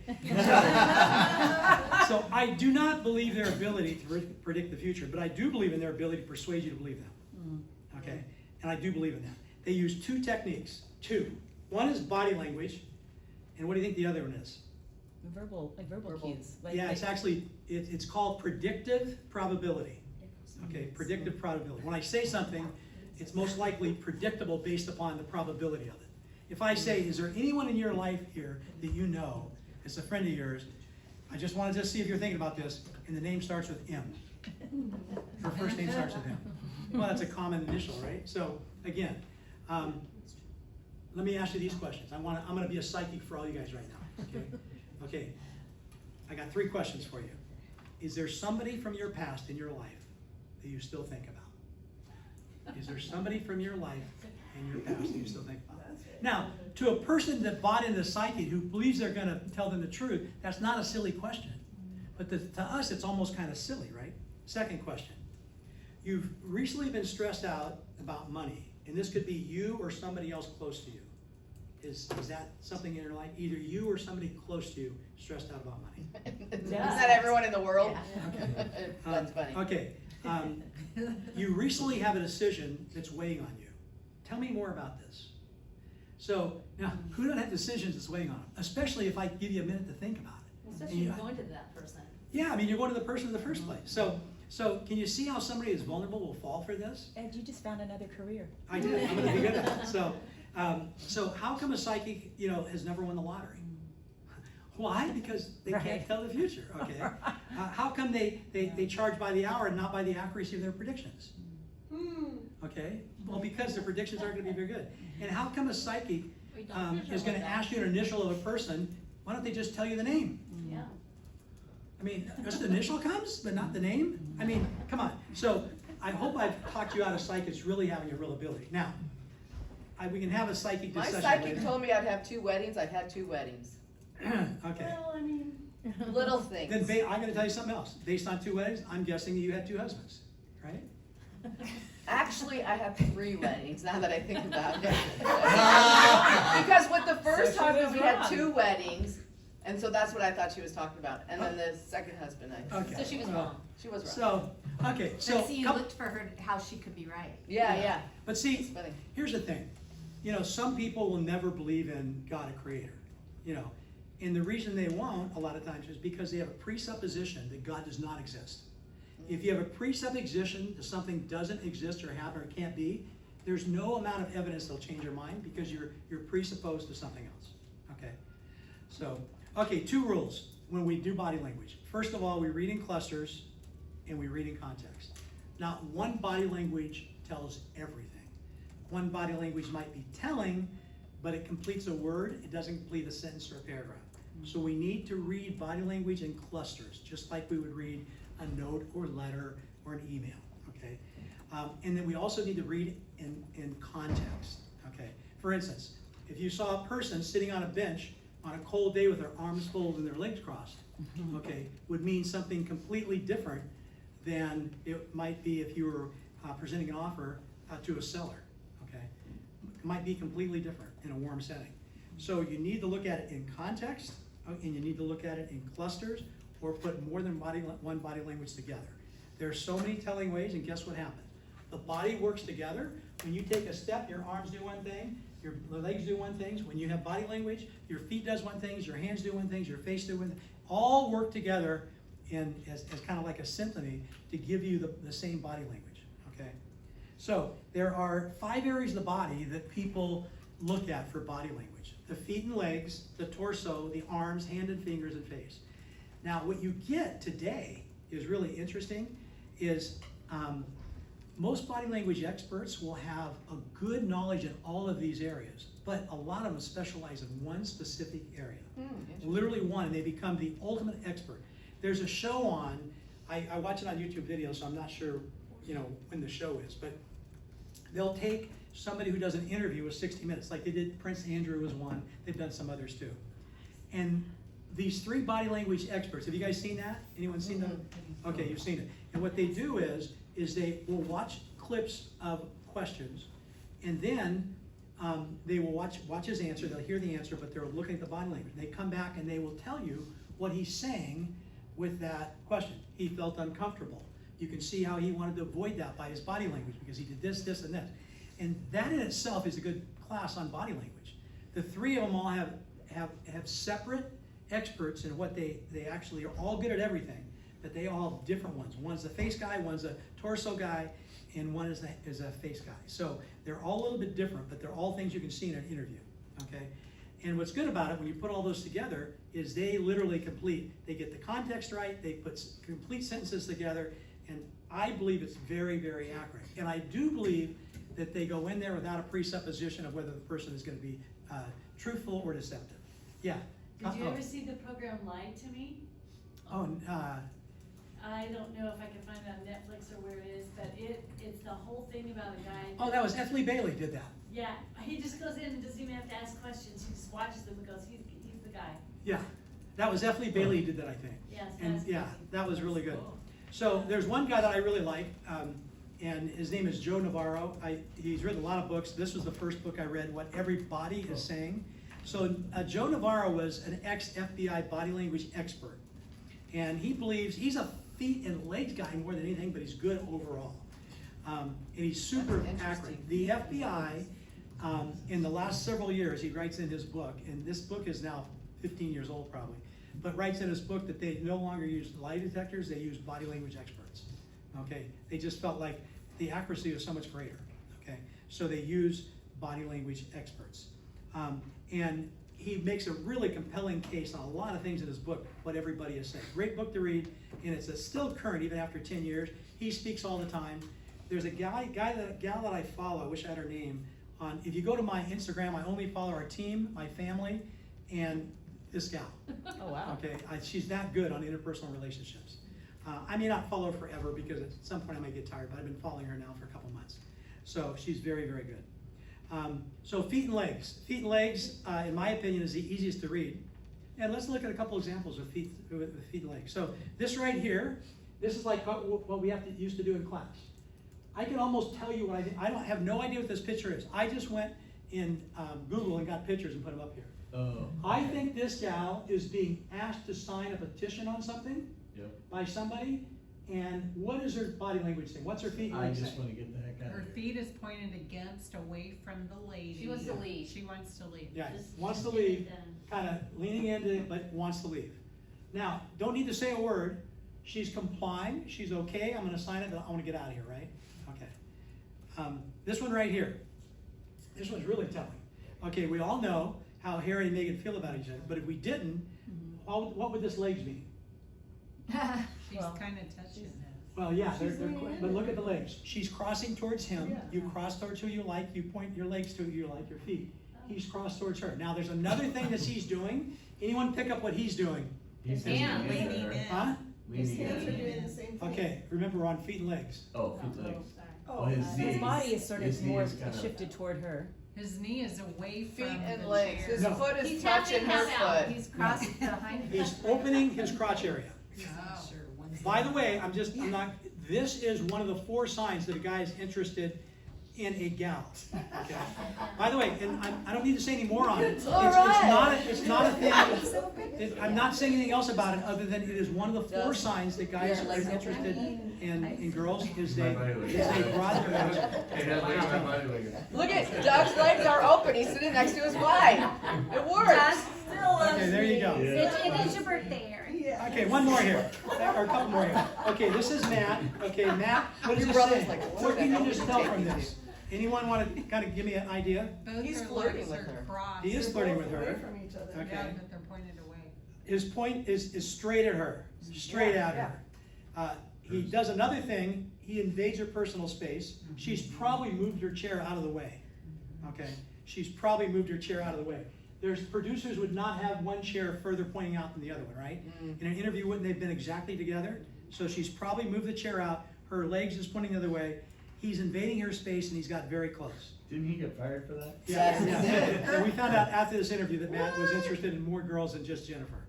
So I do not believe their ability to predict the future, but I do believe in their ability to persuade you to believe them. Okay? And I do believe in that. They use 2 techniques. 2. One is body language, and what do you think the other one is? Verbal cues. It's called predictive probability. Okay, predictive probability. When I say something, it's most likely predictable based upon the probability of it. If I say, is there anyone in your life here that you know is a friend of yours? I just wanted to see if you're thinking about this, and the name starts with M. Her first name starts with M. Well, that's a common initial, right? So, again, let me ask you these questions. I'm going to be a psychic for all you guys right now. Okay. I got 3 questions for you. Is there somebody from your past in your life that you still think about? Is there somebody from your life in your past that you still think about? Now, to a person that bought into psychic who believes they're going to tell them the truth, that's not a silly question. But to us, it's almost kind of silly, right? Second question. You've recently been stressed out about money, and this could be you or somebody else close to you. Is that something in your life? Either you or somebody close to you stressed out about money? Is that everyone in the world? Okay. That's funny. Okay. You recently have a decision that's weighing on you. Tell me more about this. So, now, who doesn't have decisions that's weighing on them? Especially if I give you a minute to think about it. Especially if you're going to that person. Yeah, you're going to the person in the first place. So can you see how somebody who's vulnerable will fall for this? Ed, you just found another career. I did. I'm going to be good at it. So how come a psychic, has never won the lottery? Why? Because they can't tell the future. Okay. How come they charge by the hour and not by the accuracy of their predictions? Okay. Well, because their predictions aren't going to be very good. And how come a psychic is going to ask you an initial of a person? Why don't they just tell you the name? Yeah. Just the initial comes, but not the name? Come on. So I hope I've talked you out of psychics really having a real ability. Now, we can have a psychic My discussion psychic later. told me I'd have 2 weddings. I've had 2 weddings. Okay. Well, Little things. Then I'm gonna tell you something else. Based on 2 weddings, I'm guessing you had 2 husbands, right? Actually, I have 3 weddings, now that I think about it. Because with the first So she was husband, we had wrong. 2 weddings, and so that's what I thought she was talking about. And then the second husband, Okay. So she was well, wrong. she was wrong. So, okay, so. But see, you looked for her, how she could be right. Yeah. But It's see, funny. here's the thing. You know, some people will never believe in God, a creator. You know, and the reason they won't, a lot of times, is because they have a presupposition that God does not exist. If you have a presupposition that something doesn't exist or happen or can't be, there's no amount of evidence that'll change your mind because you're presupposed to something else. Okay? So, okay, 2 rules when we do body language. First of all, we read in clusters and we read in context. Not one body language tells everything. One body language might be telling, but it completes a word, it doesn't complete a sentence or a paragraph. So we need to read body language in clusters, just like we would read a note or letter or an email, okay? And then we also need to read in context, okay? For instance, if you saw a person sitting on a bench on a cold day with their arms folded and their legs crossed, okay, would mean something completely different than it might be if you were presenting an offer to a seller, okay? It might be completely different in a warm setting. So you need to look at it in context, and you need to look at it in clusters, or put more than one body language together. There are so many telling ways, and guess what happens? The body works together. When you take a step, your arms do one thing, your legs do one thing. When you have body language, your feet does one thing, your hands do one thing, your face do one thing. All work together as kind of like a symphony to give you the same body language, okay? So there are 5 areas of the body that people look at for body language. The feet and legs, the torso, the arms, hand and fingers, and face. Now, what you get today is really interesting, is most body language experts will have a good knowledge in all of these areas, but a lot of them specialize in one specific area. Literally one, and they become the ultimate expert. There's a show on, I watch it on YouTube video, so I'm not sure, you know, when the show is, but they'll take somebody who does an interview with 60 Minutes, like they did, Prince Andrew was one, they've done some others too. And these 3 body language experts, have you guys seen that? Anyone seen them? Okay, you've seen it. And what they do is they will watch clips of questions, and then they will watch his answer, they'll hear the answer, but they're looking at the body language. They come back and they will tell you what he's saying with that question. He felt uncomfortable. You can see how he wanted to avoid that by his body language because he did this, this, and this. And that in itself is a good class on body language. The 3 of them all have separate experts in what they actually are all good at everything, but they all have different ones. One's a face guy, one's a torso guy, and one is a face guy. So they're all a little bit different, but they're all things you can see in an interview, okay? And what's good about it, when you put all those together, is they literally they get the context right, they put complete sentences together, and I believe it's very, very accurate. And I do believe that they go in there without a presupposition of whether the person is going to be truthful or deceptive. Yeah. Did you ever see the program Lied to Me? Oh, I don't know if I can find it on Netflix or where it is, but it's the whole thing about a guy. oh, that was Ethlie Bailey did that. Yeah, he just goes in and doesn't even have to ask questions. He just watches them and goes, he's the guy. Yeah, that was Ethlie Bailey did that, I think. Yes, And that's yeah, crazy. that was really good. Cool. So there's one guy that I really like, and his name is Joe Navarro. He's written a lot of books. This was the first book I read, What Everybody is Saying. So Joe Navarro was an ex-FBI body language expert. And he believes he's a feet and legs guy more than anything, but he's good overall. And he's super That's accurate. interesting. The FBI, in the last several years, he writes in his book, and this book is now 15 years old probably, but writes in his book that they no longer use lie detectors, they use body language experts. Okay, they just felt like the accuracy was so much greater. Okay, so they use body language experts. And he makes a really compelling case on a lot of things in his book, What Everybody is Saying. Great book to read, and it's still current even after 10 years. He speaks all the time. There's a gal that I follow, I wish I had her name, if you go to my Instagram, I only follow our team, my family, and this gal. Oh, wow. Okay, she's that good on interpersonal relationships. I may not follow her forever because at some point I might get tired, but I've been following her now for a couple months. So she's very, very good. So feet and legs. Feet and legs, in my opinion, is the easiest to read And let's look at a couple examples of feet and legs. So this right here, this is like what we used to do in class. I can almost tell you what I think. I don't have no idea what this picture is. I just went in Google and got pictures and put them up here. Oh. I think this gal is being asked to sign a petition on something by somebody. And what is her body language saying? What's her feet and I legs just saying? want to get the heck out Her of here. feet is pointed against, away from the lady. She wants to leave. She wants to leave. Yeah, Just wants to get it leave, done. kind of leaning into it, but wants to leave. Now, don't need to say a word. She's complying. She's okay. I'm going to sign it, but I want to get out of here, right? Okay. This one right here. This one's really telling. Okay, we all know how Harry and Meghan feel about each other, but if we didn't, what would this legs mean? She's kind of touching it. Well, yeah, She's leaning in. but look at the legs. She's crossing towards him. Yeah. You cross towards who you like. You point your legs to who you like, your feet. He's crossed towards her. Now, there's another thing that he's doing. Anyone pick up what he's doing? He's hands. leaning Leaning in. in. Huh? His Leaning hands are in. doing the same thing. Okay, remember we're on feet and legs. Oh, feet legs. Oh, his uh, knees. His body is sort His of knee more is kind of- shifted toward her. His knee is away Feet from and the legs, chair. his No. foot is He's touching tapping her him out. foot. He's crossed behind him. He's opening his crotch area. Oh. By the way, I'm not, this is one of the 4 signs that a guy is interested in a gal. Okay. By the way, and I don't need to say any more on it. It's not a thing. I'm not saying anything else about it other than it is one of the 4 signs that guys are interested in girls is they broaden their legs. Hey, that legs, my body language. Look at, Doug's legs are open, he's sitting next to his wife. It works. Okay, there you go. It is your birthday, Aaron. Yeah. Okay, one more here, or a couple more here. Okay, this is Matt. Okay, Matt, what does Your this brother's say? like, What can "Where you the just hell tell did you from take this? Anyone want to kind of give me an idea? Both He's her flirting legs with are her. crossed. He is They're flirting both with away her. from each other. Okay. Yeah, but they're pointed away. His point is straight at her, straight Yeah, at yeah. her. He does another thing. He invades her personal space. She's probably moved her chair out of the way. Okay, she's probably moved her chair out of the way. There's producers would not have one chair further pointing out than the other one, right? In an interview, wouldn't they have been exactly together? So she's probably moved the chair out. Her legs is pointing the other way. He's invading her space, and he's got very close. Didn't he get fired for that? Yes, he did. And we found out after this interview that Matt was interested in more girls than just Jennifer.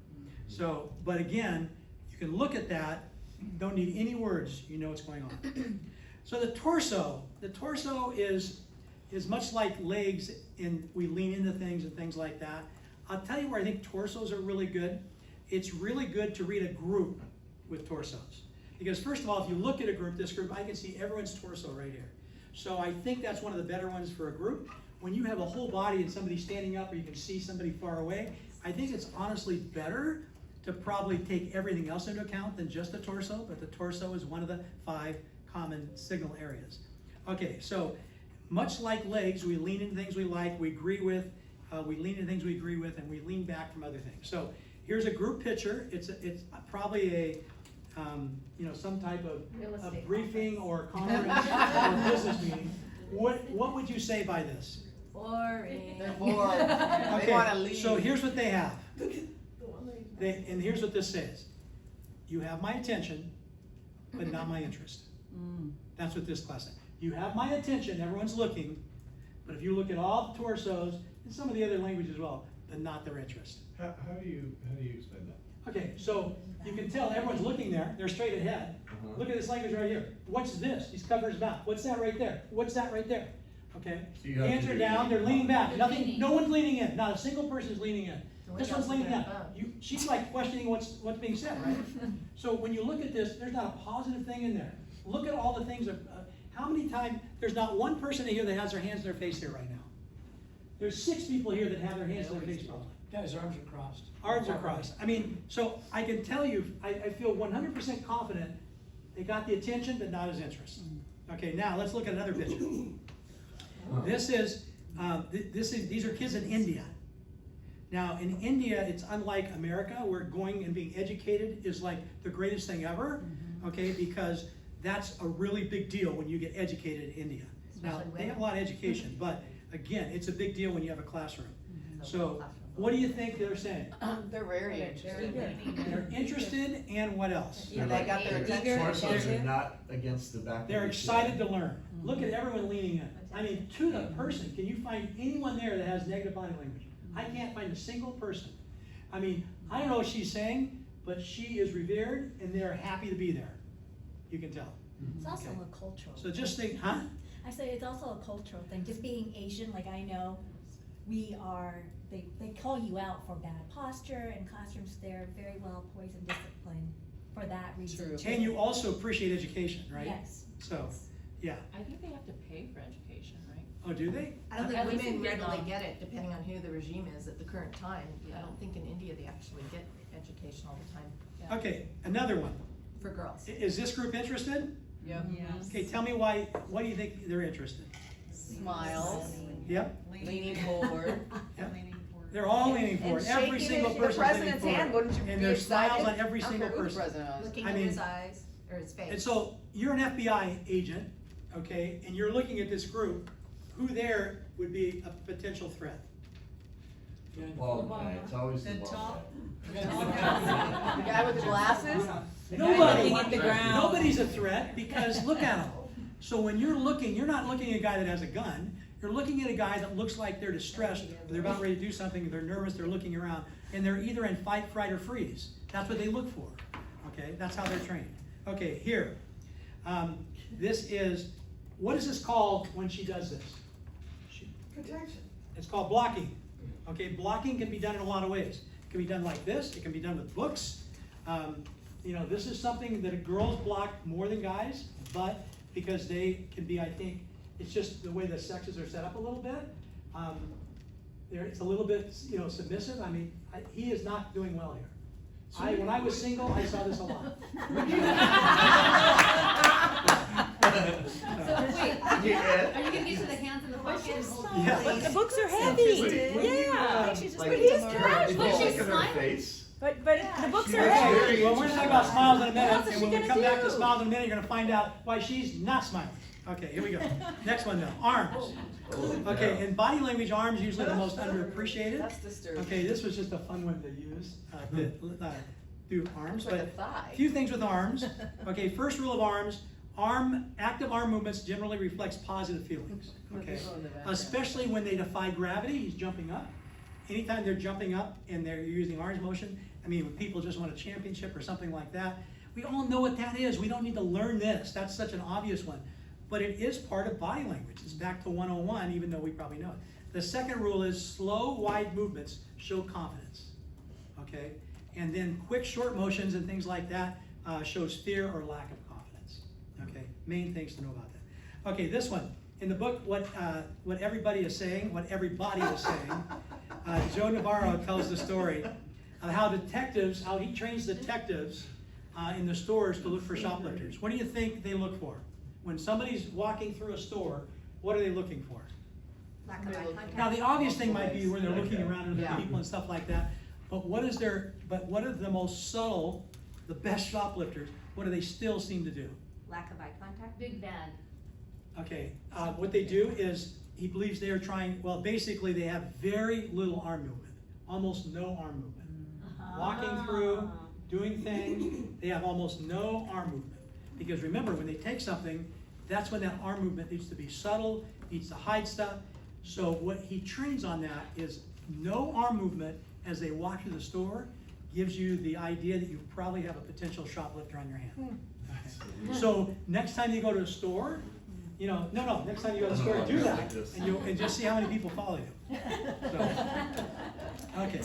So, but again, you can look at that, don't need any words, you know what's going on. So the torso is much like legs, and we lean into things and things like that. I'll tell you where I think torsos are really good. It's really good to read a group with torsos. Because first of all, if you look at a group, this group, I can see everyone's torso right here. So I think that's one of the better ones for a group. When you have a whole body and somebody standing up or you can see somebody far away, I think it's honestly better to probably take everything else into account than just the torso, but the torso is one of the 5 common signal areas. Okay, so much like legs, we lean into things we like, we agree with, we lean into things we agree with, and we lean back from other things. So here's a group picture. It's probably a some type of briefing or conference or business meeting. What would you say by this? Boring. They're bored. They wanna leave. So here's what they have. Look at the one lady. And here's what this says. You have my attention, but not my interest. That's what this class said. You have my attention, everyone's looking, but if you look at all the torsos, and some of the other language as well, but not their interest. How do you explain that? Okay, so you can tell everyone's looking there, they're straight ahead. Look at this language right here. What's this? He's covering his mouth. What's that right there? What's that right there? Okay? So you have Hands to are do- down, they're leaning back. They're leaning. No one's leaning in. Not a single person's leaning in. So what This else one's is leaning there down. above? She's like questioning what's being said, right? So when you look at this, there's not a positive thing in there. Look at all the things. How many times, there's not one person in here that has their hands in their face here right now. There's 6 people here that have their hands in their face probably. Guys, arms are crossed. Arms are crossed. I mean, so I can tell you, I feel 100% confident they got the attention, but not his interest. Okay, now let's look at another picture. These are kids in India. Now, in India, it's unlike America, where going and being educated is like the greatest thing ever, okay, because that's a really big deal when you get educated in India. Now, Especially they have a women. lot of education, but again, it's a big deal when you have a classroom. So, what do you think they're saying? They're very interested. They're interested, and what else? Yeah, they got their attention. Torsos are not against the back of They're the excited chair. to learn. Look at everyone leaning in. I mean, to the person, can you find anyone there that has negative body language? I can't find a single person. I mean, I don't know what she's saying, but she is revered and they're happy to be there. You can tell. It's also Okay. a cultural. So just think, huh? I say it's also a cultural thing. Just being Asian, like I know, we are. They call you out for bad posture in classrooms. They're very well poised and disciplined for that reason. True. too. And you also appreciate education, right? Yes. So, yeah. I think they have to pay for education, right? Oh, do they? I don't At think least women in readily Vietnam. get it, depending on who the regime is at the current time. I Yeah. don't think in India they actually get education all the time Okay, another one. for girls. Is this group interested? Yep. Yes. Okay, tell me why, do you think they're interested? Smiles, Yep, leaning forward. Yep. Leaning forward. They're all leaning forward. And Every shaking single the person's leaning president's forward. hand, wouldn't you be And there's smiles excited? on every I don't single care who the person. president was. Looking I at mean- his eyes or his face. And so, you're an FBI agent, okay, and you're looking at this group, who there would be a potential threat? Bald guy, it's always the The bald tall- guy. The guy with the glasses? Nobody, looking at the ground. nobody's a threat, because look at them. So when you're looking, you're not looking at a guy that has a gun, you're looking at a guy that looks like they're distressed, or they're about ready to do something, they're nervous, they're looking around, and they're either in fight, fright, or freeze. That's what they look for, okay? That's how they're trained. Okay, here. This is, what is this called when she does this? Protection. It's called blocking. Okay, blocking can be done in a lot of ways. It can be done like this, it can be done with books. You know, this is something that girls block more than guys, but because they can be, I think, it's just the way the sexes are set up a little bit. It's a little bit, you know, submissive. I mean, he is not doing well here. When I was single, I saw this a lot. So wait, Yeah. are you gonna get to the hands in the pocket and hold Yeah. the The books are heavy, yeah. Like, But he's her- casual. if you She's look at her smiling. face, But the books are Okay, heavy. well, we're gonna talk about smiles in a minute, What else is and she when we gonna come back to do? smiles in a minute, you're gonna find out why she's not smiling. Okay, here we go. Next one now, arms. Okay, in body language, arms usually the most underappreciated. That's disturbing. Okay, this was just a fun one to use, to do arms, It's like but a thigh. a few things with arms. Okay, first rule of arms, active arm movements generally reflects positive feelings, okay? Especially when they defy gravity, he's jumping up. Anytime they're jumping up and they're using arms motion, I mean, when people just won a championship or something like that, we all know what that is. We don't need to learn this. That's such an obvious one. But it is part of body language. It's back to 101, even though we probably know it. The second rule is slow, wide movements show confidence, okay? And then quick, short motions and things like that shows fear or lack of confidence, okay? Main things to know about that. Okay, this one. In the book, what everybody is saying, Joe Navarro tells the story of how he trains detectives in the stores to look for shoplifters. What do you think they look for? When somebody's walking through a store, what are they looking for? Lack of eye contact. Now, the obvious thing might be where they're looking around at Yeah. other people and stuff like that, but what are the most subtle, the best shoplifters, what do they still seem to do? Lack of eye contact. big bad? Okay, what they do is, he believes they are trying, well, basically they have very little arm movement, almost no arm movement. Walking through, doing things, they have almost no arm movement. Because remember, when they take something, that's when that arm movement needs to be subtle, needs to hide stuff. So what he trains on that is no arm movement as they walk through the store gives you the idea that you probably have a potential shoplifter on your hand. Okay. So next time you go to a store, you know, next time you go to the store, do that, and just see how many people follow you. So, okay.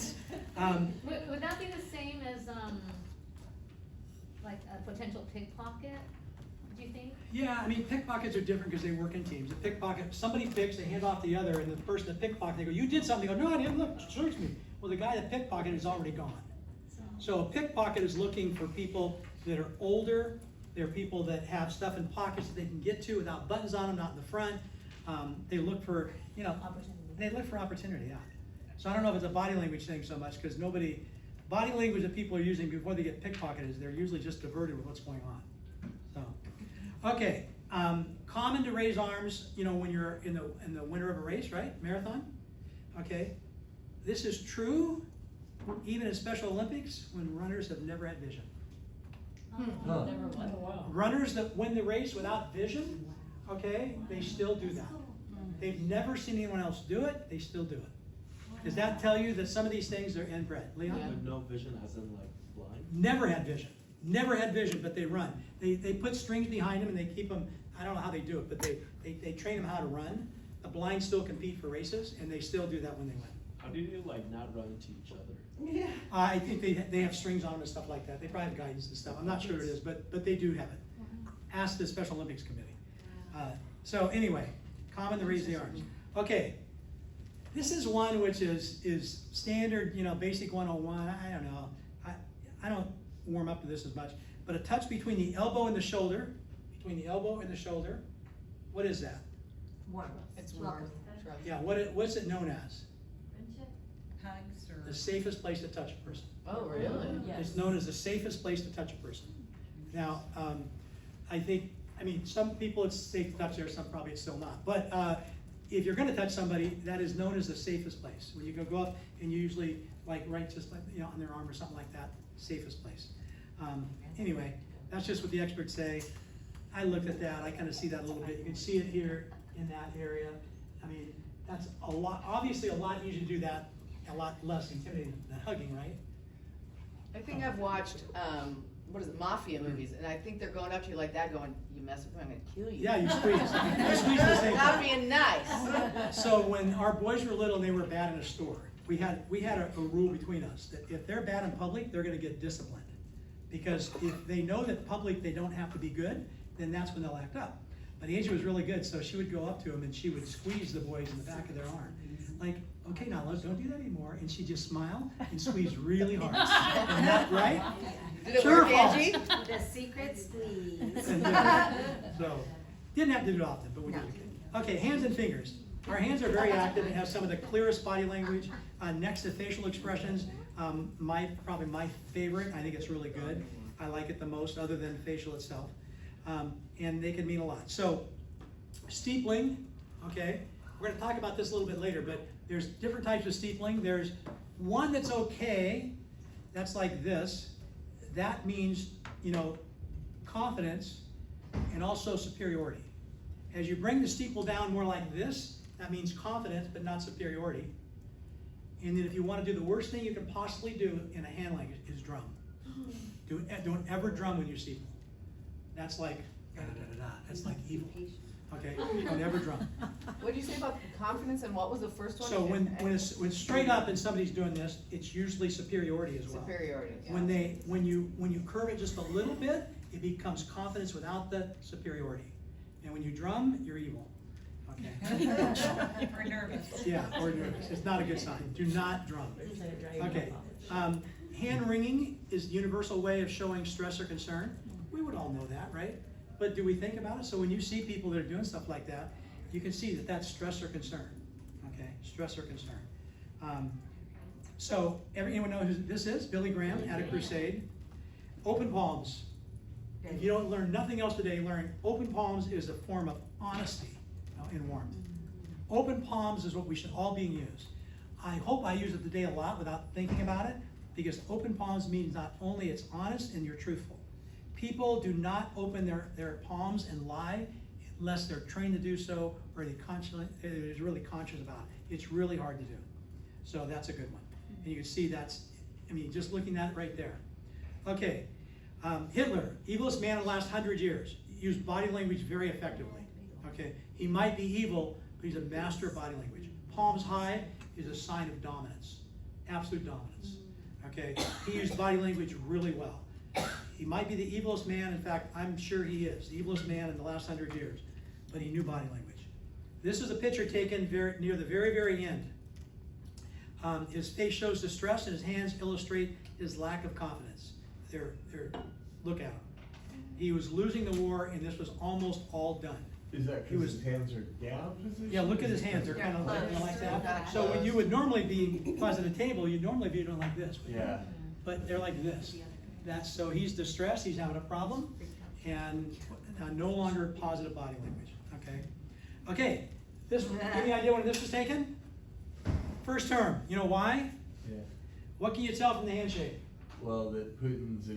Would that be the same as, like a potential pickpocket, do you think? Yeah, I mean, pickpockets are different because they work in teams. A pickpocket, somebody picks, they hand off the other, and the person that pickpocket, they go, "You did something." They go, "No, I didn't. Look, search me." Well, the guy that pickpocketed is already gone. So a pickpocket is looking for people that are older. They're people that have stuff in pockets that they can get to without buttons on them, not in the front. They look for, they look for opportunity, yeah. So I don't know if it's a body language thing so much, because body language that people are using before they get pickpocketed is they're usually just diverted with what's going on. So, okay, common to raise arms, when you're in the winter of a race, right? Marathon, okay. This is true even in Special Olympics when runners have never had vision. Huh. Never won. Runners that win the race without vision, okay, they still do that. They've never seen anyone else do it, they still do it. Does that tell you that some of these things are inbred? Leon? Yeah. With no vision, as in like blind? Never had vision. Never had vision, but they run. They put strings behind them and they keep them, I don't know how they do it, but they train them how to run. The blind still compete for races, and they still do that when they win. How do you like not run into each other? Yeah. I think they have strings on them and stuff like that. They probably have guidance and stuff. I'm not sure what it is, but they do have it. Ask the Special Olympics Committee. So anyway, common to raise the arms. Okay, this is one which is standard, basic 101. I don't know. I don't warm up to this as much, but a touch between the elbow and the shoulder. Between the elbow and the shoulder. What is that? Warm. It's warm. Yeah. What's it known as? Friendship? Hugs or. The safest place to touch a person. Oh, really? It's known as the safest place to touch a person. Now, some people it's safe to touch there, some probably it's still not. But if you're going to touch somebody, that is known as the safest place. When you go up and you usually right just like on their arm or something like that, safest place. Anyway, that's just what the experts say. I looked at that. I kind of see that a little bit. You can see it here in that area. I mean, that's a lot. Obviously, a lot easier to do that. A lot less intimidating than hugging, right? I think I've watched, mafia movies, and I think they're going up to you like that, going, "You mess with me, I'm gonna kill you." Yeah, you squeeze. You squeeze at the same Not time. being nice. So when our boys were little and they were bad in a store, we had a rule between us that if they're bad in public, they're gonna get disciplined. Because if they know that public they don't have to be good, then that's when they'll act up. But Angie was really good, so she would go up to them and she would squeeze the boys in the back of their arm. Like, okay, now let's don't do that anymore. And she'd just smile and squeeze really hard. Isn't that right? Did it True or work, false? Angie? The secret squeeze. So, didn't have to do it often, but we did. Okay, hands and fingers. Our hands are very active and have some of the clearest body language. Next to facial expressions, probably my favorite. I think it's really good. I like it the most, other than facial itself. And they can mean a lot. So, steepling, okay. We're going to talk about this a little bit later, but there's different types of steepling. There's one that's okay. That's like this. That means, confidence and also superiority. As you bring the steeple down more like this, that means confidence but not superiority. And then if you want to do the worst thing you can possibly do in a hand language is drum. Don't ever drum when you steeple. That's like da-da-da-da-da. That's like evil. Okay, don't ever drum. What did you say about confidence, and what was the first one? So when it's straight up and somebody's doing this, it's usually superiority as well. Superiority, yeah. When you curve it just a little bit, it becomes confidence without the superiority. And when you drum, you're evil. Okay. Or nervous. Yeah, or nervous. It's not a good sign. Do not drum. Okay. Hand wringing is the universal way of showing stress or concern. We would all know that, right? But do we think about it? So when you see people that are doing stuff like that, you can see that that's stress or concern. Okay, stress or concern. So anyone know who this is? Billy Graham at a crusade. Open palms. If you don't learn nothing else today, learn open palms is a form of honesty and warmth. Open palms is what we should all be used. I hope I use it today a lot without thinking about it, because open palms means not only it's honest and you're truthful. People do not open their palms and lie unless they're trained to do so or they're really conscious about it. It's really hard to do. So that's a good one. And you can see just looking at it right there. Okay, Hitler, evilest man in the last 100 years, used body language very effectively. Okay, he might be evil, but he's a master of body language. Palms high is a sign of dominance, absolute dominance. Okay, he used body language really well. He might be the evilest man. In fact, I'm sure he is the evilest man in the last 100 years, but he knew body language. This is a picture taken near the very, very end. His face shows distress, and his hands illustrate his lack of confidence. Look at him. He was losing the war, and this was almost all done. Is that because his hands are down position? Yeah, look at his hands. They're kind of like that. So when you would normally be close at a table, you'd normally be doing like this. Yeah. But they're like this. So he's distressed, he's having a problem, and no longer positive body language. Okay, any idea when this was taken? First term. You know why? Yeah. What can you tell from the handshake? Well, that Putin's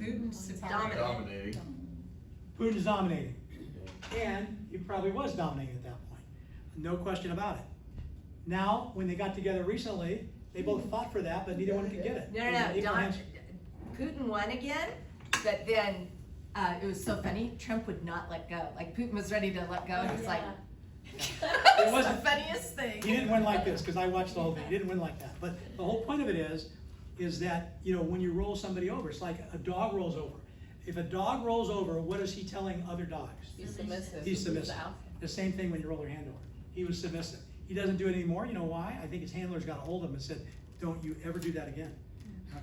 dominating. Putin's dominating. And he probably was dominating at that point. No question about it. Now, when they got together recently, They both fought for that, but neither one could get it. No, It was equal Don, hands. Putin won again, but then, it was so funny, Trump would not let go. Like Putin was ready to let go, and he's like, It it's wasn't- the funniest thing. He didn't win like this, because I watched the whole thing. He didn't win like that. But the whole point of it is that, you know, when you roll somebody over, it's like a dog rolls over. If a dog rolls over, what is he telling other dogs? He's submissive. He's submissive. The same thing when you roll your hand over. He was submissive. He doesn't do it anymore. You know why? I think his handlers got a hold of him and said, don't you ever do that again.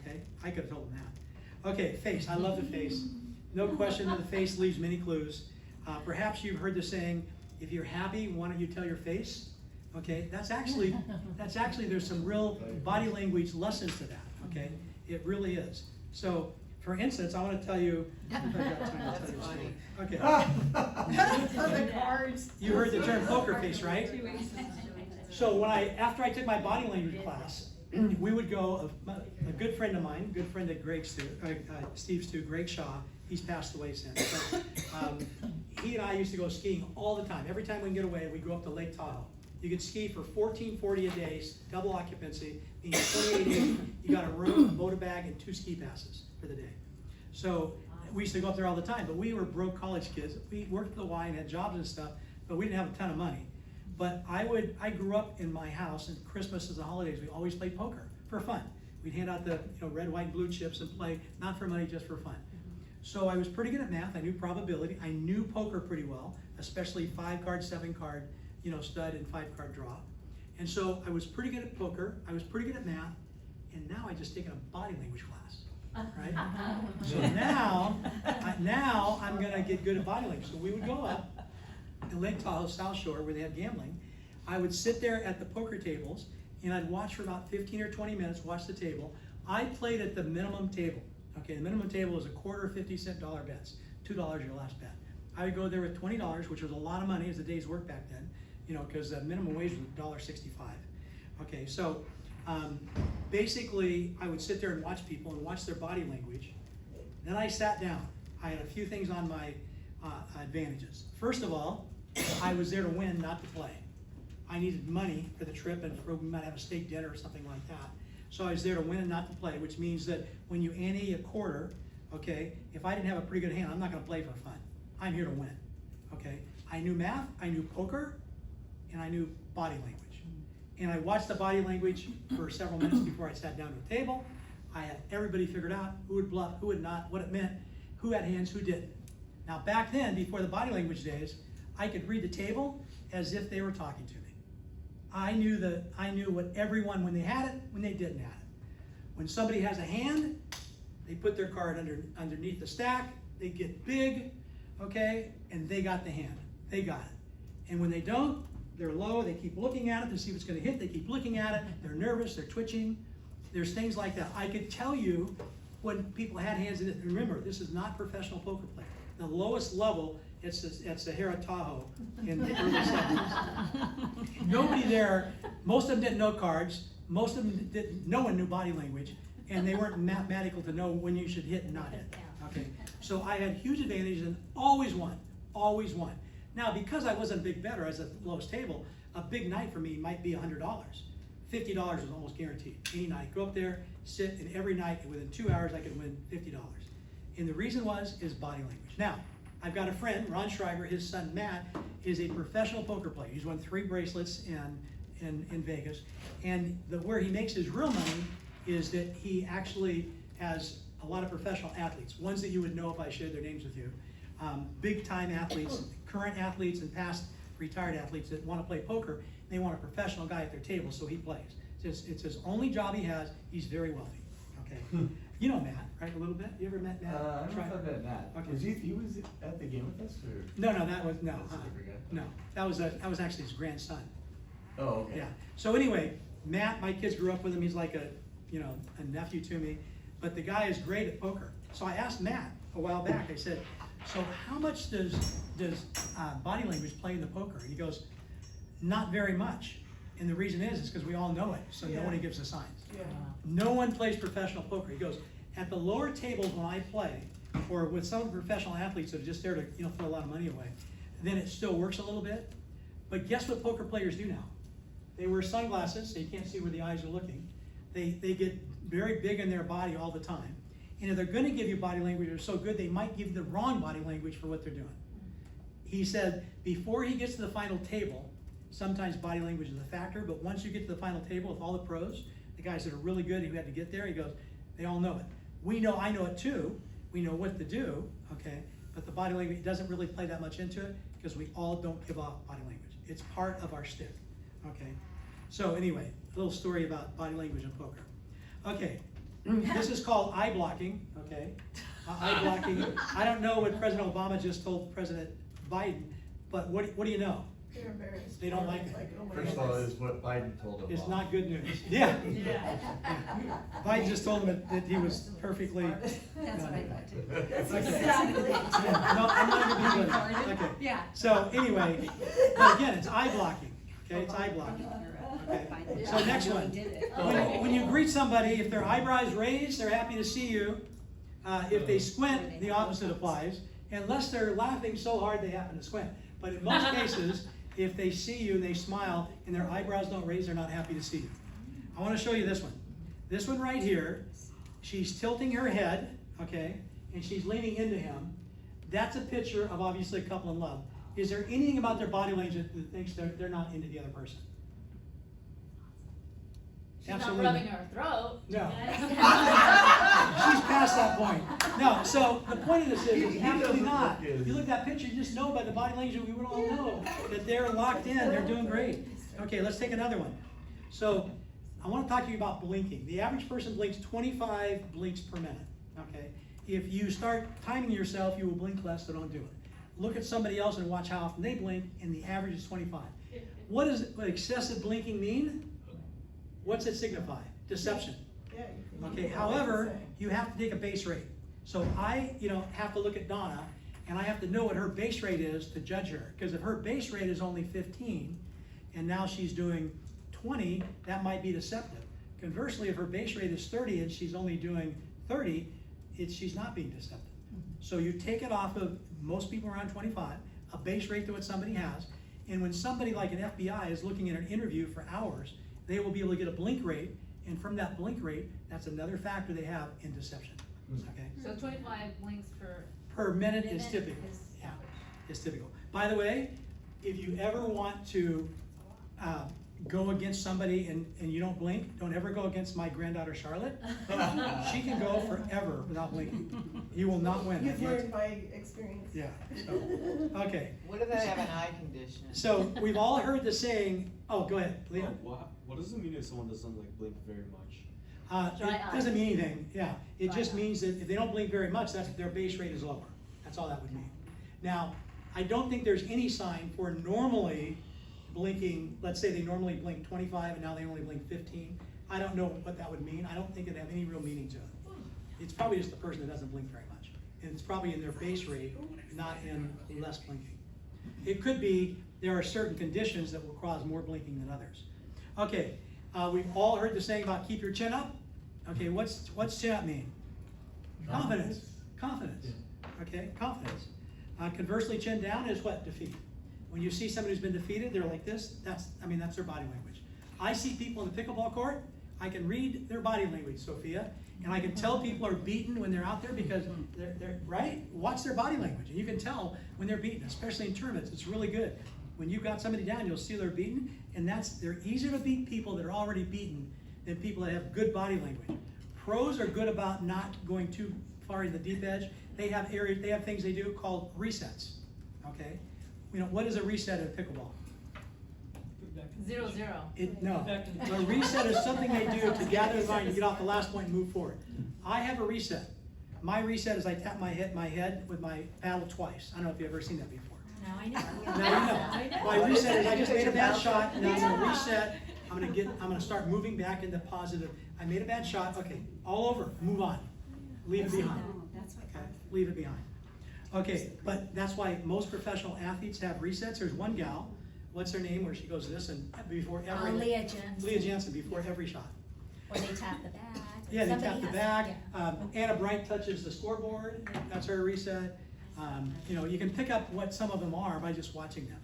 Okay? I could have told him that. Okay, face. I love the face. No question that the face leaves many clues. Perhaps you've heard the saying, if you're happy, why don't you tell your face? Okay, that's actually, there's some real body language lessons to that, okay? It really is. So, for instance, I want to tell you, if I've got time, I'll tell you a story. Okay. The cards. You heard the term poker face, right? So after I took my body language class, we would go, a good friend of mine, good friend of Steve's too, Greg Shaw, he's passed away since. But, he and I used to go skiing all the time. Every time we can get away, we'd go up to Lake Tahoe. You could ski for $14.40 a day, double occupancy, means $28.80. You got a room, a motor bag, and 2 ski passes for the day. So we used to go up there all the time, but we were broke college kids. We worked at the Y and had jobs and stuff, but we didn't have a ton of money. But I grew up in my house, and Christmas and the holidays, we always played poker for fun. We'd hand out the red, white, and blue chips and play, not for money, just for fun. So I was pretty good at math. I knew probability. I knew poker pretty well, especially 5-card, 7-card, stud and 5-card draw. And so I was pretty good at poker. I was pretty good at math. And now I just taken a body language class, right? So now I'm gonna get good at body language. So we would go up in Lake Tahoe, South Shore, where they had gambling. I would sit there at the poker tables, and I'd watch for about 15 or 20 minutes, watch the table. I played at the minimum table. Okay, the minimum table is a quarter 50-cent dollar bets. $2 your last bet. I would go there with $20, which was a lot of money as the day's work back then, because the minimum wage was $1.65. Okay, so basically I would sit there and watch people and watch their body language. Then I sat down. I had a few things on my advantages. First of all, I was there to win, not to play. I needed money for the trip, and we might have a steak dinner or something like that. So I was there to win and not to play, which means that when you ante a quarter, okay, if I didn't have a pretty good hand, I'm not gonna play for fun. I'm here to win, okay? I knew math, I knew poker, and I knew body language. And I watched the body language for several minutes before I sat down to the table. I had everybody figured out who would bluff, who would not, what it meant, who had hands, who didn't. Now back then, before the body language days, I could read the table as if they were talking to me. I knew what everyone, when they had it, when they didn't have it. When somebody has a hand, they put their card underneath the stack, they get big, okay, and they got the hand. They got it. And when they don't, they're low, they keep looking at it to see if it's gonna hit, they keep looking at it, they're nervous, they're twitching. There's things like that. I could tell you when people had hands in it. Remember, this is not professional poker play. The lowest level, it's Sahara Tahoe in the early 70s. Nobody there, most of them didn't know cards, most of them didn't, no one knew body language, and they weren't mathematical to know when you should hit and not hit. Okay, so I had huge advantages and always won, always won. Now, because I wasn't a big bettor, as at the lowest table, a big night for me might be $100. $50 was almost guaranteed. Any night, go up there, sit, and every night, and within 2 hours, I could win $50. And the reason is body language. Now, I've got a friend, Ron Schreiber, his son Matt is a professional poker player. He's won 3 bracelets in Vegas. And where he makes his real money is that he actually has a lot of professional athletes, ones that you would know if I shared their names with you. Big time athletes, current athletes and past retired athletes that want to play poker. They want a professional guy at their table, so he plays. It's his only job he has. He's very wealthy. Okay, you know Matt, right? A little bit. You ever met Matt? I don't know if I've met Matt. Okay. He was at the game with us, or? No, that was no. That's a different guy. No, that was actually his grandson. Oh, okay. Yeah. So anyway, Matt, my kids grew up with him. He's like a nephew to me, but the guy is great at poker. So I asked Matt a while back. I said, so how much does body language play in the poker? He goes, not very much. And the reason is because we all know it, so nobody gives the signs. Yeah. No one plays professional poker. He goes, at the lower tables when I play, or with some professional athletes that are just there to throw a lot of money away, then it still works a little bit. But guess what poker players do now? They wear sunglasses so you can't see where the eyes are looking. They get very big in their body all the time. And if they're gonna give you body language, they're so good, they might give you the wrong body language for what they're doing. He said, before he gets to the final table, sometimes body language is a factor, but once you get to the final table with all the pros, the guys that are really good who had to get there, he goes, they all know it. I know it too. We know what to do, okay? But the body language doesn't really play that much into it because we all don't give off body language. It's part of our shtick, okay? So anyway, a little story about body language in poker. Okay, this is called eye blocking, okay? Eye blocking. I don't know what President Obama just told President Biden, but what do you know? They're embarrassed. They don't like it. oh my First of all, goodness. is what Biden told him. It's not good news. Yeah. Biden just told him that he was perfectly. That's what I thought too. That's Okay. exactly. No, I'm not gonna be good. Okay. Yeah. So anyway, but again, it's eye blocking. Okay, it's eye blocking. Okay. So next one. When you greet somebody, if their eyebrows raised, they're happy to see you. If they squint, the opposite applies, unless they're laughing so hard they happen to squint. But in most cases, if they see you and they smile and their eyebrows don't raise, they're not happy to see you. I want to show you this one. This one right here, she's tilting her head, okay, and she's leaning into him. That's a picture of obviously a couple in love. Is there anything about their body language that thinks they're not into the other person? She's Absolutely. not rubbing her throat. No. She's past that point. No, so the point of this is absolutely not. You look at that picture, you just know by the body language, we would all know that they're locked in, they're doing great. Okay, let's take another one. So I want to talk to you about blinking. The average person blinks 25 blinks per minute, okay? If you start timing yourself, you will blink less, so don't do it. Look at somebody else and watch how often they blink, and the average is 25. What does excessive blinking mean? What's it signify? Deception. Yeah, you can Okay, use however, that. you have to take a base rate. So I, have to look at Donna, and I have to know what her base rate is to judge her. Because if her base rate is only 15, and now she's doing 20, that might be deceptive. Conversely, if her base rate is 30 and she's only doing 30, she's not being deceptive. So you take it off of most people around 25, a base rate to what somebody has, and when somebody like an FBI is looking at an interview for hours, they will be able to get a blink rate, and from that blink rate, that's another factor they have in deception. Okay? So 25 blinks Per minute is typical. is Yeah, is typical. By the way, if you ever want to go against somebody and you don't blink, don't ever go against my granddaughter Charlotte. She can go forever without blinking. You will not win. You've learned by experience. Yeah. So, okay. What if they have an eye condition? So we've all heard the saying. Oh, go ahead, Leo. What does it mean if someone doesn't like blink very much? Dry It doesn't mean anything. Yeah, it just means that if they don't blink very much, that's their base rate is lower. That's all that would mean. Now, I don't think there's any sign for normally blinking. Let's say they normally blink 25 and now they only blink 15. I don't know what that would mean. I don't think it'd have any real meaning to it. It's probably just the person that doesn't blink very much. And it's probably in their base rate, not in less blinking. It could be there are certain conditions that will cause more blinking than others. Okay, we've all heard the saying about keep your chin up. Okay, what's chin up mean? Confidence. Confidence. Okay, confidence. Conversely, chin down is what? Defeat. When you see somebody who's been defeated, they're like this. That's their body language. I see people in the pickleball court. I can read their body language, Sophia, and I can tell people are beaten when they're out there because they're right. Watch their body language, and you can tell when they're beaten, especially in tournaments. It's really good. When you've got somebody down, you'll see they're beaten, and they're easier to beat people that are already beaten than people that have good body language. Pros are good about not going too far in the deep edge. They have areas, they have things they do called resets. Okay, what is a reset in pickleball? 0-0. No, a reset is something they do to gather the mind to get off the last point and move forward. I have a reset. My reset is I tap my head with my paddle twice. I don't know if you've ever seen that before. Now I know. Now you know. My reset is I just made a bad shot, and I'm gonna reset. I'm gonna start moving back into positive. I made a bad shot. Okay, all over. Move on. Leave it behind. Okay, leave it behind. Okay, but that's why most professional athletes have resets. There's one gal. What's her name? Where she goes this and before every. Leah Jensen. Leah Jensen before every shot. Or they tap the back. Yeah, they Somebody tap the has- back. yeah. Anna Bright touches the scoreboard. That's her reset. You can pick up what some of them are by just watching them.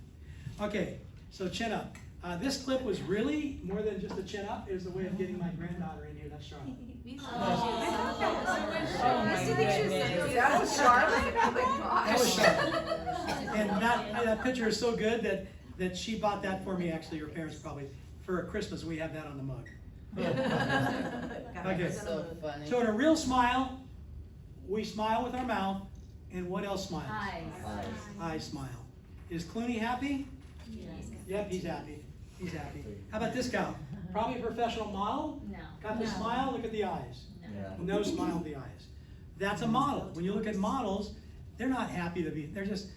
Okay, so chin up. This clip was really more than just a chin up. It was a way of getting my granddaughter in here. That's Charlotte. That was Charlotte? Oh my gosh. That was Charlotte. And that picture is so good that she bought that for me, actually, her parents probably, for a Christmas. We have that on the mug. Okay. So funny. So in a real smile, we smile with our mouth, and what else smiles? Eyes. Eyes smile. Is Clooney happy? Yes. Yep, he's happy. He's happy. How about this gal? Probably a professional model. No. Got the No. smile, look at the eyes. Yeah. No smile in the eyes. That's a model. When you look at models, they're not happy to be, they're just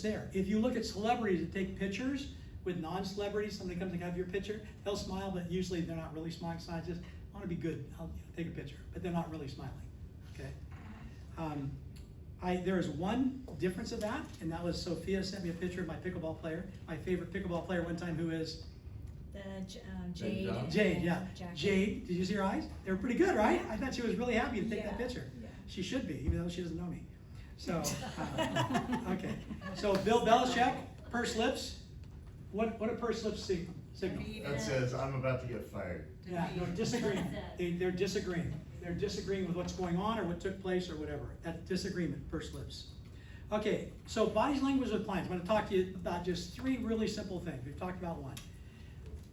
there. If you look at celebrities that take pictures with non-celebrities, somebody comes and have your picture, they'll smile, but usually they're not really smiling. So I just want to be good. I'll take a picture, but they're not really smiling. Okay. There is one difference of that, and that was Sophia sent me a picture of my pickleball player, my favorite pickleball player one time, who is Jade. John? Jade, yeah. Jackie. Jade, did you see her eyes? They were pretty good, right? I thought she was really happy to take that Yeah. picture. She should be, even though she doesn't know me. So, okay. So Bill Belichick, pursed lips. What do pursed lips signal? That says, I'm about to get fired. Yeah, no, disagreeing. They're disagreeing. They're disagreeing with what's going on or what took place or whatever. That disagreement, pursed lips. Okay, so body language with clients. I'm going to talk to you about just 3 really simple things. We've talked about one.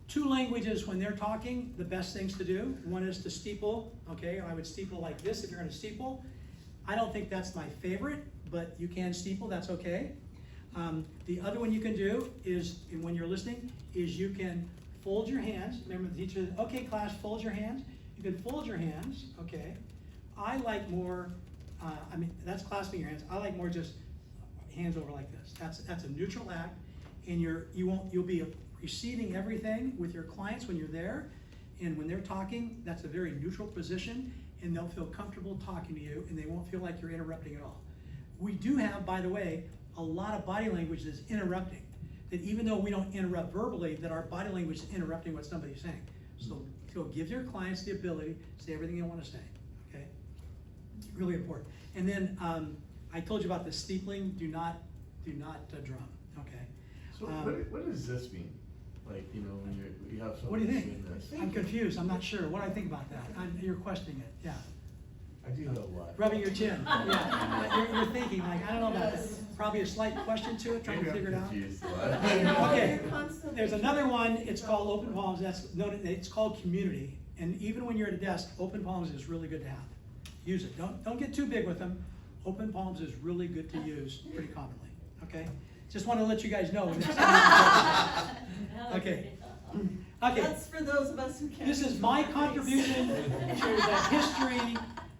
2 languages when they're talking, the best things to do. One is to steeple, okay? I would steeple like this if you're going to steeple. I don't think that's my favorite, but you can steeple, that's okay. The other one you can do is, and when you're listening, is you can fold your hands. Remember the teacher, okay class, fold your hands. You can fold your hands, okay? I like more, that's clasping your hands. I like more just hands over like this. That's a neutral act, and you'll be receiving everything with your clients when you're there, and when they're talking, that's a very neutral position, and they'll feel comfortable talking to you, and they won't feel like you're interrupting at all. We do have, by the way, a lot of body language that's interrupting, that even though we don't interrupt verbally, that our body language is interrupting what somebody's saying. So give your clients the ability to say everything they want to say, okay? Really important. And then I told you about the steepling, do not drum, okay? So what does this mean? Like, you know, when you have What do someone you doing think? this. I'm confused, I'm not sure. What do I think about that? You're questioning it, yeah. I do know why. Rubbing your chin, yeah. You're thinking, like, I don't know about that. Probably a slight question to it, trying to figure it out. Confused. Okay, there's another one, it's called open palms, it's called community. And even when you're at a desk, open palms is really good to have. Use it, don't get too big with them. Open palms is really good to use pretty commonly, okay? Just want to let you guys know. Okay. Okay. That's for those of us who can't. This is my contribution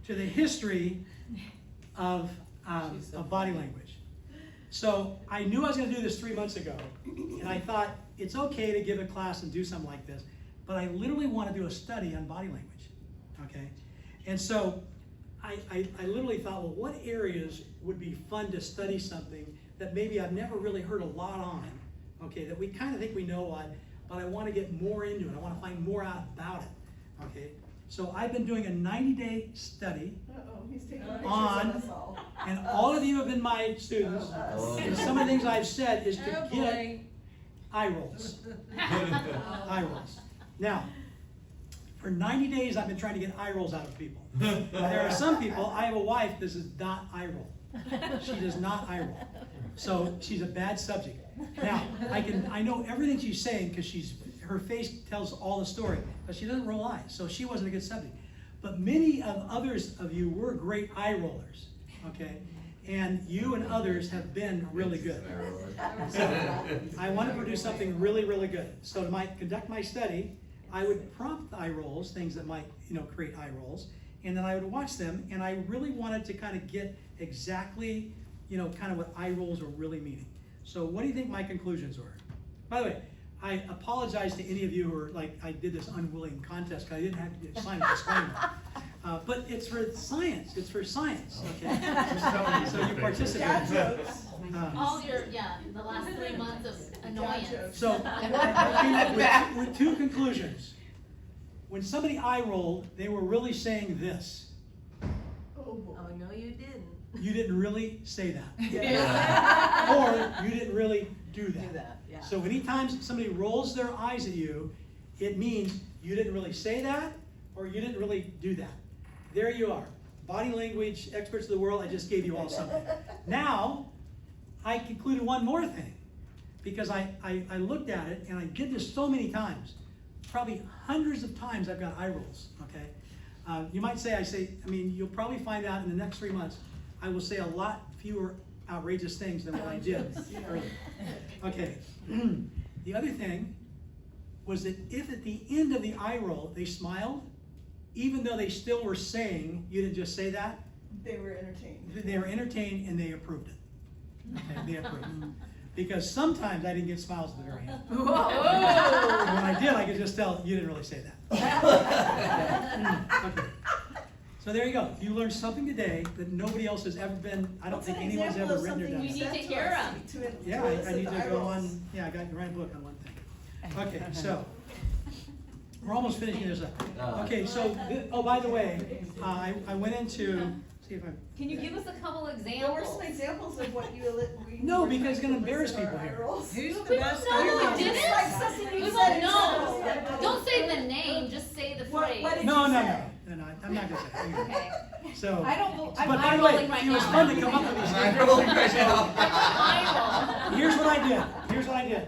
to the history of body language. So I knew I was going to do this 3 months ago, and I thought it's okay to give a class and do something like this, but I literally want to do a study on body language, okay? And so I literally thought, well, what areas would be fun to study something that maybe I've never really heard a lot on, okay, that we kind of think we know on, but I want to get more into it. I want to find more out about it, okay? So I've been doing a 90-day study He's taking pictures on, of us all. and all of you have been my students, and some of the things I've said is to get eye rolls. Eye rolls. Now, for 90 days I've been trying to get eye rolls out of people. There are some people, I have a wife, this is not eye roll. She does not eye roll. So she's a bad subject. Now, I know everything she's saying because her face tells all the story, but she doesn't roll eyes, so she wasn't a good subject. But many of others of you were great eye rollers, okay? And you and others have been really good. So I want to produce something really, really good. So to conduct my study, I would prompt eye rolls, things that might, create eye rolls, and then I would watch them, and I really wanted to kind of get exactly, kind of what eye rolls are really meaning. So what do you think my conclusions were? By the way, I apologize to any of you who are like, I did this unwilling contest because I didn't have to sign a disclaimer. But it's for science, okay? So you participate. Dad jokes. All the last 3 months of annoyance. So I came up with 2 conclusions. When somebody eye rolled, they were really saying this. Oh boy. Oh, no, you didn't. You didn't really say that. Yeah. Or you didn't really do that. Do that, yeah. Yeah. So anytime somebody rolls their eyes at you, it means you didn't really say that, or you didn't really do that. There you are. Body language experts of the world, I just gave you all something. Now, I concluded one more thing, because I looked at it, and I did this so many times. Probably hundreds of times I've got eye rolls, okay? You might say, you'll probably find out in the next 3 months, I will say a lot fewer outrageous things than what I did earlier. Okay, the other thing was that if at the end of the eye roll they smiled, even though they still were saying, you didn't just say that, They were entertained. they were entertained and they approved it. Okay, they approved it. Because sometimes I didn't get smiles at the very end. Whoa! And when I did, I could just tell, you didn't really say that. Okay. So there you go. You learned something today that nobody else has ever been, I don't think anyone's ever written or done. You need to hear 'em. Yeah, I need to go on, I got to write a book on one thing. Okay, so, we're almost finishing this up. Okay, so, oh, by the way, I went into, see if I'm. Can you give us a couple What were examples? some examples of what you? No, because it's gonna embarrass people here. Who's the We best? won't know who It's did it. like something you We said won't know. in Don't say the name, just say the What phrase. did No, you no, say? no, I'm not gonna say it. Okay. So, I don't, but I'm by the way, eye-rolling right it was now. fun to come up with these I'm things. rolling right now. Eye roll. Here's what I did.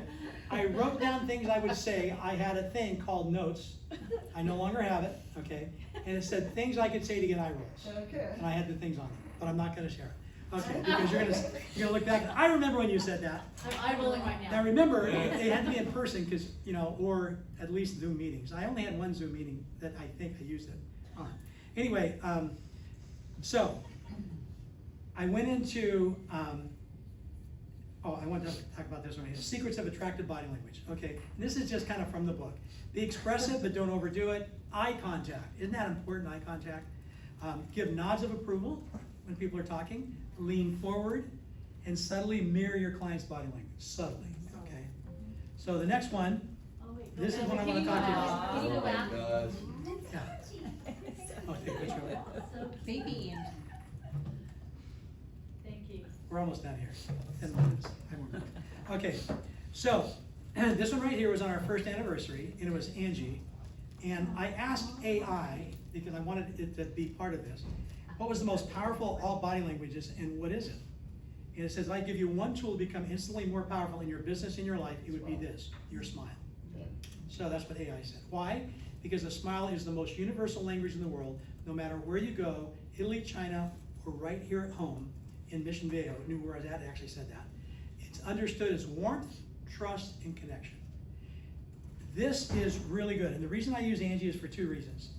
I wrote down things I would say. I had a thing called notes. I no longer have it, okay? And it said things I could say to get eye rolls. Okay. And I had the things on it, but I'm not gonna share it. Okay, because you're gonna look back. I remember when you said that. I'm eye rolling right Now now. remember, it had to be in person, because, or at least Zoom meetings. I only had one Zoom meeting that I think I used it on. Anyway, so, I went into, I want to talk about this one here. Secrets of Attractive Body Language. Okay, this is just kind of from the book. Be expressive, but don't overdo it. Eye contact. Isn't that important, eye contact? Give nods of approval when people are talking. Lean forward, and subtly mirror your client's body language. Subtly, okay? So the next one, Oh, wait, go this is back. what I Can want you to talk to you go about. back? Can you go back? God. Yeah. Oh, take a picture of it. Baby and. Thank you. We're almost done here. 10 minutes. I won't. Okay, so this one right here was on our first anniversary, and it was Angie. And I asked AI, because I wanted it to be part of this, what was the most powerful of all body languages, and what is it? And it says, if I give you one tool to become instantly more powerful in your business, in your life, it would be this, your smile. So that's what AI said. Why? Because the smile is the most universal language in the world, no matter where you go, Italy, China, or right here at home in Mission Viejo, knew where I was at, it actually said that. It's understood as warmth, trust, and connection. This is really good, and the reason I use Angie is for 2 reasons.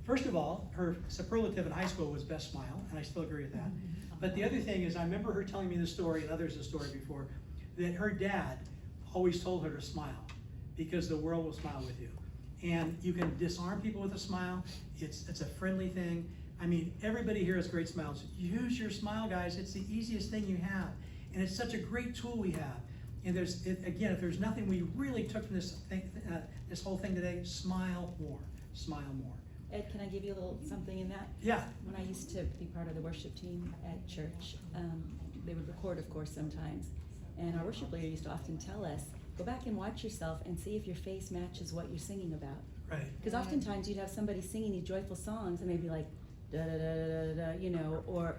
First of all, her superlative in high school was best smile, and I still agree with that. But the other thing is, I remember her telling me the story, and others the story before, that her dad always told her to smile, because the world will smile with you. And you can disarm people with a smile. It's a friendly thing. I mean, everybody here has great smiles. Use your smile, guys. It's the easiest thing you have. And it's such a great tool we have. And again, if there's nothing we really took from this thing, this whole thing today, smile more. Smile more. Ed, can I give you a little something in that? Yeah. When I used to be part of the worship team at church, they would record, of course, sometimes. And our worship leader used to often tell us, go back and watch yourself and see if your face matches what you're singing about. Right. Because oftentimes you'd have somebody singing these joyful songs and they'd be like, da da da da da, you know, or,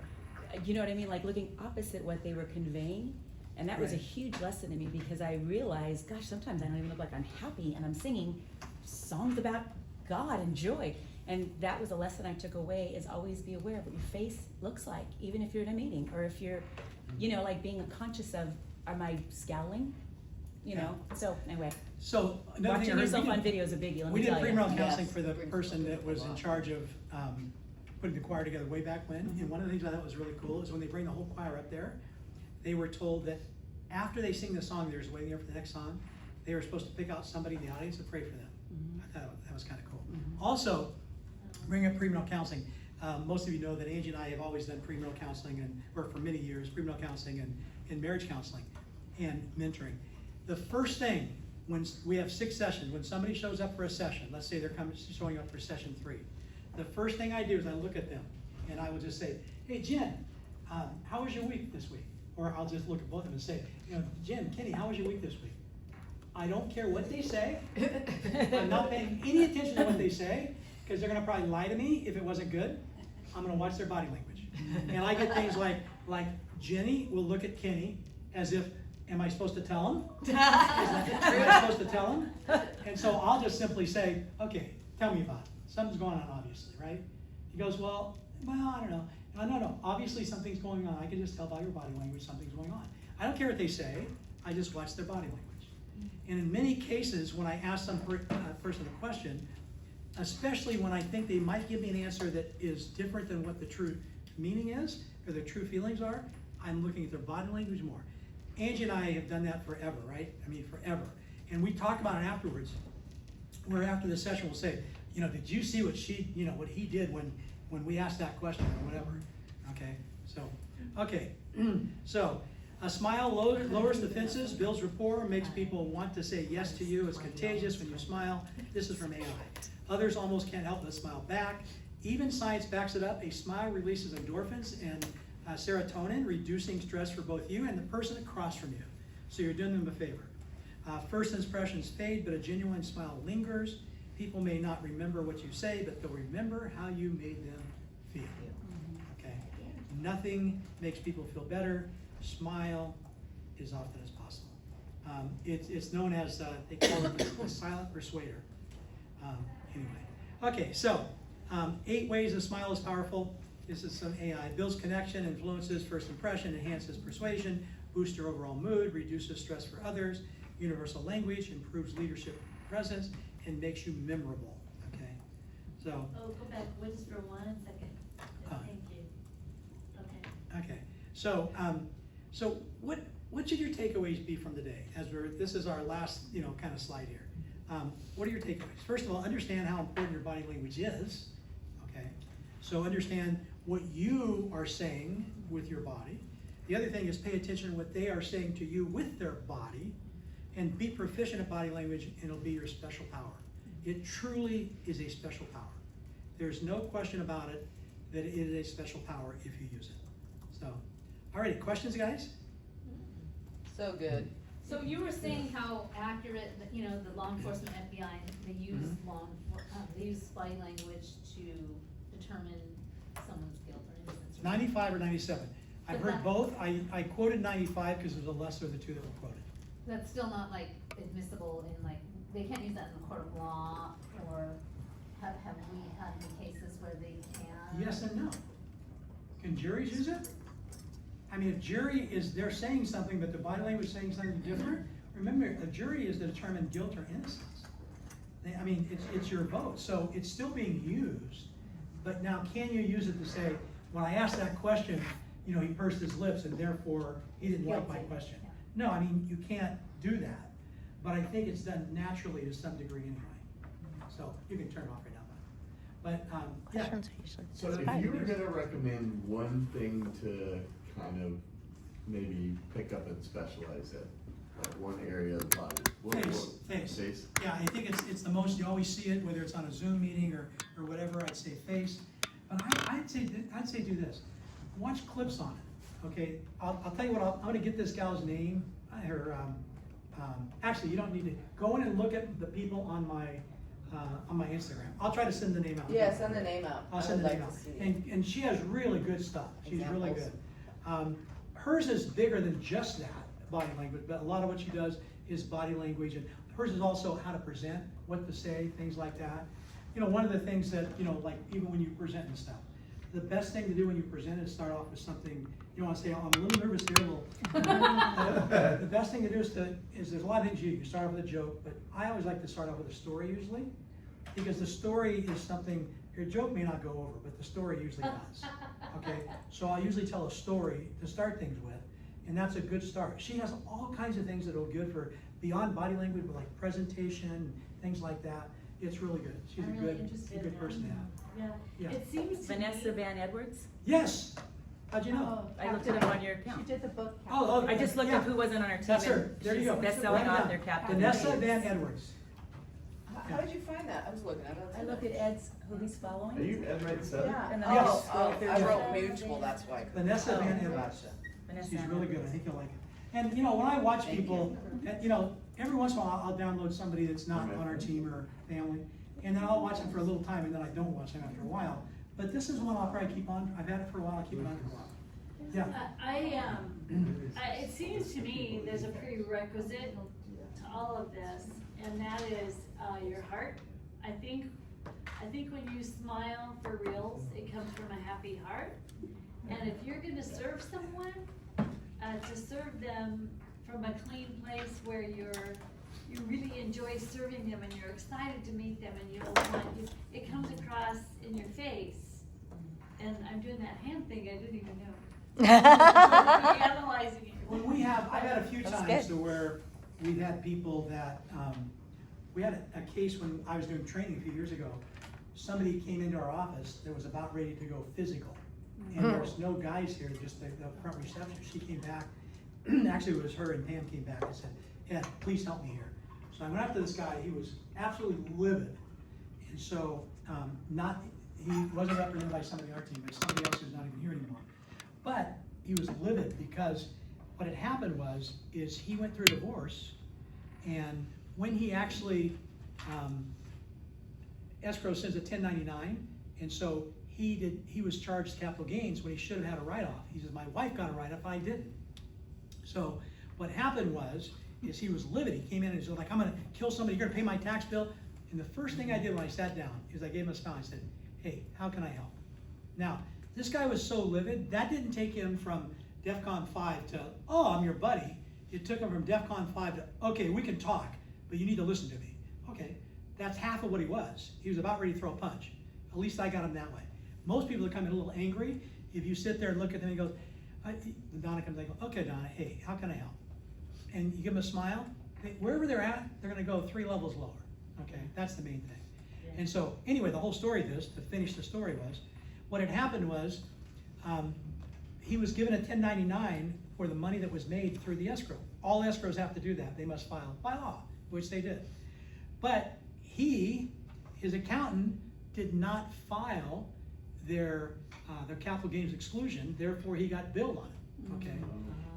you know what I mean, like looking opposite what they were conveying. And that was a Right. huge lesson to me, because I realized, gosh, sometimes I don't even look like I'm happy and I'm singing songs about God and joy. And that was a lesson I took away, is always be aware of what your face looks like, even if you're in a meeting, or if you're, you know, like being conscious of, am I scowling? You know, so anyway, So another thing I watching heard, yourself on video is a biggie, let we me did tell you. premarital counseling Yes. for the person that was in charge of putting the choir together way back when. And one of the things I thought was really cool is when they bring the whole choir up there, they were told that after they sing the song, they're just waiting there for the next song, they were supposed to pick out somebody in the audience to pray for them. I thought that was kind of cool. Also, bring up premarital counseling. Most of you know that Angie and I have always done premarital counseling, and or for many years, premarital counseling and marriage counseling and mentoring. The first thing, when we have 6 sessions, when somebody shows up for a session, let's say they're showing up for session 3, the first thing I do is I look at them, and I will just say, hey, Jen, how was your week this week? Or I'll just look at both of them and say, you know, Jen, Kenny, how was your week this week? I don't care what they say. I'm not paying any attention to what they say, because they're gonna probably lie to me if it wasn't good. I'm gonna watch their body language. And I get things like Jenny will look at Kenny as if, am I supposed to tell him? Am I supposed to tell him? And so I'll just simply say, okay, tell me about it. Something's going on, obviously, right? He goes, well, I don't know. No, obviously something's going on. I can just tell by your body language something's going on. I don't care what they say. I just watch their body language. And in many cases, when I ask some person a question, especially when I think they might give me an answer that is different than what the true meaning is, or their true feelings are, I'm looking at their body language more. Angie and I have done that forever, right? I mean, forever. And we talk about it afterwards, where after the session we'll say, did you see what what he did when we asked that question or whatever? Okay, so a smile lowers defenses, builds rapport, makes people want to say yes to you. It's contagious when you smile. This is from AI. Others almost can't help but smile back. Even science backs it up. A smile releases endorphins and serotonin, reducing stress for both you and the person across from you. So you're doing them a favor. First impressions fade, but a genuine smile lingers. People may not remember what you say, but they'll remember how you made them feel. Okay? Nothing makes people feel better. Smile as often as possible. It's known as, they call it the silent persuader. Anyway. Okay, so 8 ways a smile is powerful. This is some AI. Builds connection, influences first impression, enhances persuasion, boosts your overall mood, reduces stress for others, universal language, improves leadership presence, and makes you memorable. Okay, so. Oh, go back just for 1 second. Thank you. Okay. So what should your takeaways be from the day? This is our last, kind of slide here. What are your takeaways? First of all, understand how important your body language is. Okay, so understand what you are saying with your body. The other thing is pay attention to what they are saying to you with their body, and be proficient at body language, and it'll be your special power. It truly is a special power. There's no question about it that it is a special power if you use it. So, alrighty, questions, guys? So good. So you were saying how accurate, the law enforcement, FBI, they use they use body language to determine someone's guilt or innocence. 95 or 97. I've heard both. I quoted 95 because it was the lesser of the two that were quoted. That's still not admissible in they can't use that in the court of law, or have we had any cases where they can? Yes and no. Can juries use it? I mean, if jury they're saying something, but the body language is saying something different, remember, a jury is to determine guilt or innocence. It's your vote, so it's still being used, but now can you use it to say, when I asked that question, he pursed his lips and therefore he didn't like my question. No, you can't do that, but I think it's done naturally to some degree anyway. So you can turn it off right now, but yeah. So if you were gonna recommend one thing to kind of maybe pick up and specialize in, like one area of the body, Face. Yeah, I think it's the most, you always see it, whether it's on a Zoom meeting or whatever. I'd say face, but I'd say do this. Watch clips on it. Okay, I'll tell you what. I'm going to get this gal's name. Actually, you don't need to go in and look at the people on my Instagram. I'll try to send the name out. Yeah, send the name out. I'll send the name out. And she has really good stuff. She's really good. Hers is bigger than just that body language, but a lot of what she does is body language, and hers is also how to present, what to say, things like that. One of the things that, like even when you present and stuff, the best thing to do when you present is start off with something. You want to say, oh, I'm a little nervous here. The best thing to do is there's a lot of things you start off with a joke, but I always like to start off with a story usually, because the story is something, your joke may not go over, but the story usually does. Okay, so I'll usually tell a story to start things with, and that's a good start. She has all kinds of things that are good for beyond body language, but like presentation, things like that. It's really good. She's a good person to have. Yeah. It seems to Vanessa me, Van Edwards? Yes. How'd you know? I looked it up on your account. She did the book. Oh, I just looked up who wasn't on our team. That's her. There you go. Best-selling author, Captain. Vanessa Van Edwards. How did you find that? I was looking at it. I looked at Ed's, who he's following. Are you Ed Wright 7? Yeah. And then Yes. I just scrolled through. I wrote mutual, that's why. Vanessa Van Gotcha. Edwards. Vanessa She's Van really good. Edwards. I think you'll like it. And when I watch people, every once in a while, I'll download somebody that's not on our team or family, and then I'll watch them for a little time, and then I don't watch them after a while. But this is one I'll probably keep on. I've had it for a while. I'll keep it on for a while. Yeah. It seems to me there's a prerequisite to all of this, and that is your heart. I think when you smile for reals, it comes from a happy heart. And if you're going to serve someone, to serve them from a clean place where you really enjoy serving them and you're excited to meet them and it comes across in your face. And I'm doing that hand thing I didn't even know. Analyzing it. When I've had a few times to where we've had people that, we had a case when I was doing training a few years ago. Somebody came into our office that was about ready to go physical. And there's no guys here, just the front receptionist. She came back, actually it was her and Pam came back and said, Ed, please help me here. So I went after this guy, he was absolutely livid. And so, he wasn't represented by somebody on our team, but somebody else who's not even here anymore. But he was livid because what had happened is he went through a divorce, and when he actually, escrow sends a 1099, and so he was charged capital gains when he should have had a write-off. He says, my wife got a write-off, I didn't. So what happened is he was livid. He came in and he was like, I'm gonna kill somebody, you're gonna pay my tax bill. And the first thing I did when I sat down is I gave him a smile. I said, hey, how can I help? Now, this guy was so livid, that didn't take him from DEFCON 5 to, oh, I'm your buddy. It took him from DEFCON 5 to, okay, we can talk, but you need to listen to me. Okay, that's half of what he was. He was about ready to throw a punch. At least I got him that way. Most people that come in a little angry, if you sit there and look at them, he goes, Donna comes like, okay, Donna, hey, how can I help? And you give them a smile, wherever they're at, they're gonna go 3 levels lower. Okay, that's the main thing. Yeah. And so, anyway, the whole story of this, to finish the story was, what had happened was, he was given a 1099 for the money that was made through the escrow. All escrows have to do that. They must file by law, which they did. But his accountant did not file their capital gains exclusion, therefore he got billed on it, okay?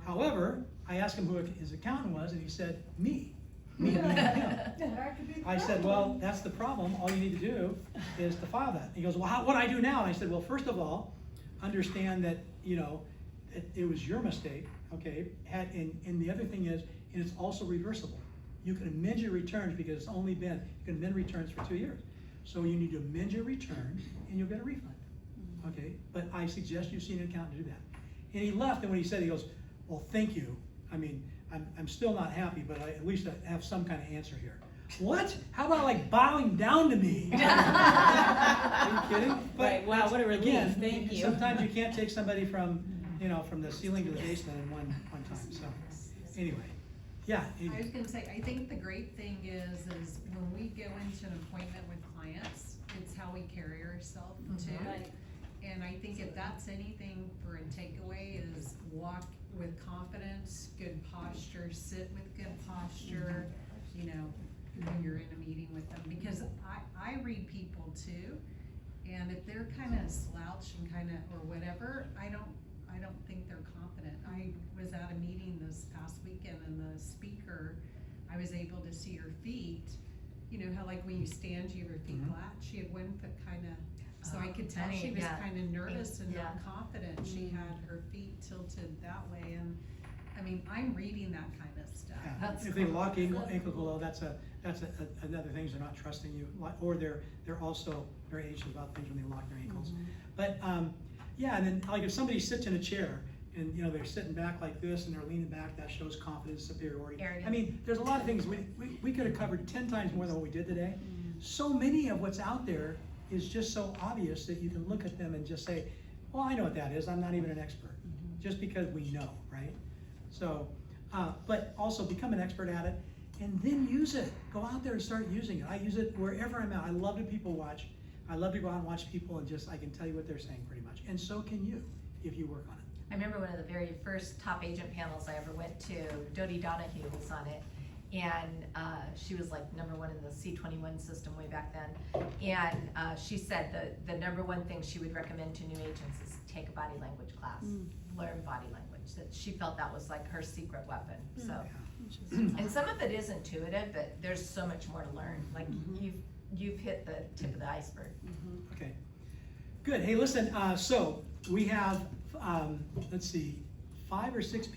However, I asked him who his accountant was, and he said, me and him. I said, well, that's the problem. All you need to do is to file that. He goes, well, what do I do now? And I said, well, first of all, understand that, it was your mistake, okay? And the other thing is, and it's also reversible. You can amend your returns because it's only been, you can amend returns for 2 years. So you need to amend your returns and you'll get a refund, okay? But I suggest you see an accountant do that. And he left, and when he said, he goes, well, thank you. I mean, I'm still not happy, but at least I have some kind of answer here. What? How about like bowing down to me? Are you kidding? But right, wow, what a relief, again, thank you. Sometimes you can't take somebody from, from the ceiling to the basement in one time, so, anyway. Yeah. I was gonna say, I think the great thing is when we go into an appointment with clients, it's how we carry ourselves too. Right. And I think if that's anything for a takeaway is walk with confidence, good posture, sit with good posture, when you're in a meeting with them. Because I read people too, and if they're kind of slouched and or whatever, I don't think they're confident. I was at a meeting this past weekend, and the speaker, I was able to see her feet. You know how like when you stand, you have your feet flat? She had one foot so I could tell she was kind of nervous and not confident. She had her feet tilted that way, and I mean, I'm reading that kind of stuff. Yeah. If they lock ankle below, that's another thing. They're not trusting you, or they're also very anxious about things when they lock their ankles. But yeah, and then like if somebody sits in a chair and they're sitting back like this and they're leaning back, that shows confidence, superiority. I mean, there's a lot of things we could have covered 10 times more than what we did today. So many of what's out there is just so obvious that you can look at them and just say, well, I know what that is. I'm not even an expert. Just because we know, right? So, but also become an expert at it and then use it. Go out there and start using it. I use it wherever I'm at. I love to people watch. I love to go out and watch people and I can tell you what they're saying pretty much. And so can you if you work on it. I remember one of the very first top agent panels I ever went to, Dodie Donahue was on it. And she was like #1 in the C21 system way back then. And she said the #1 thing she would recommend to new agents is take a body language class, learn body language. That she felt that was like her secret weapon. So, and some of it is intuitive, but there's so much more to learn. Like you've hit the tip of the iceberg. Okay, good. Hey, listen, so we have, let's see, 5 or 6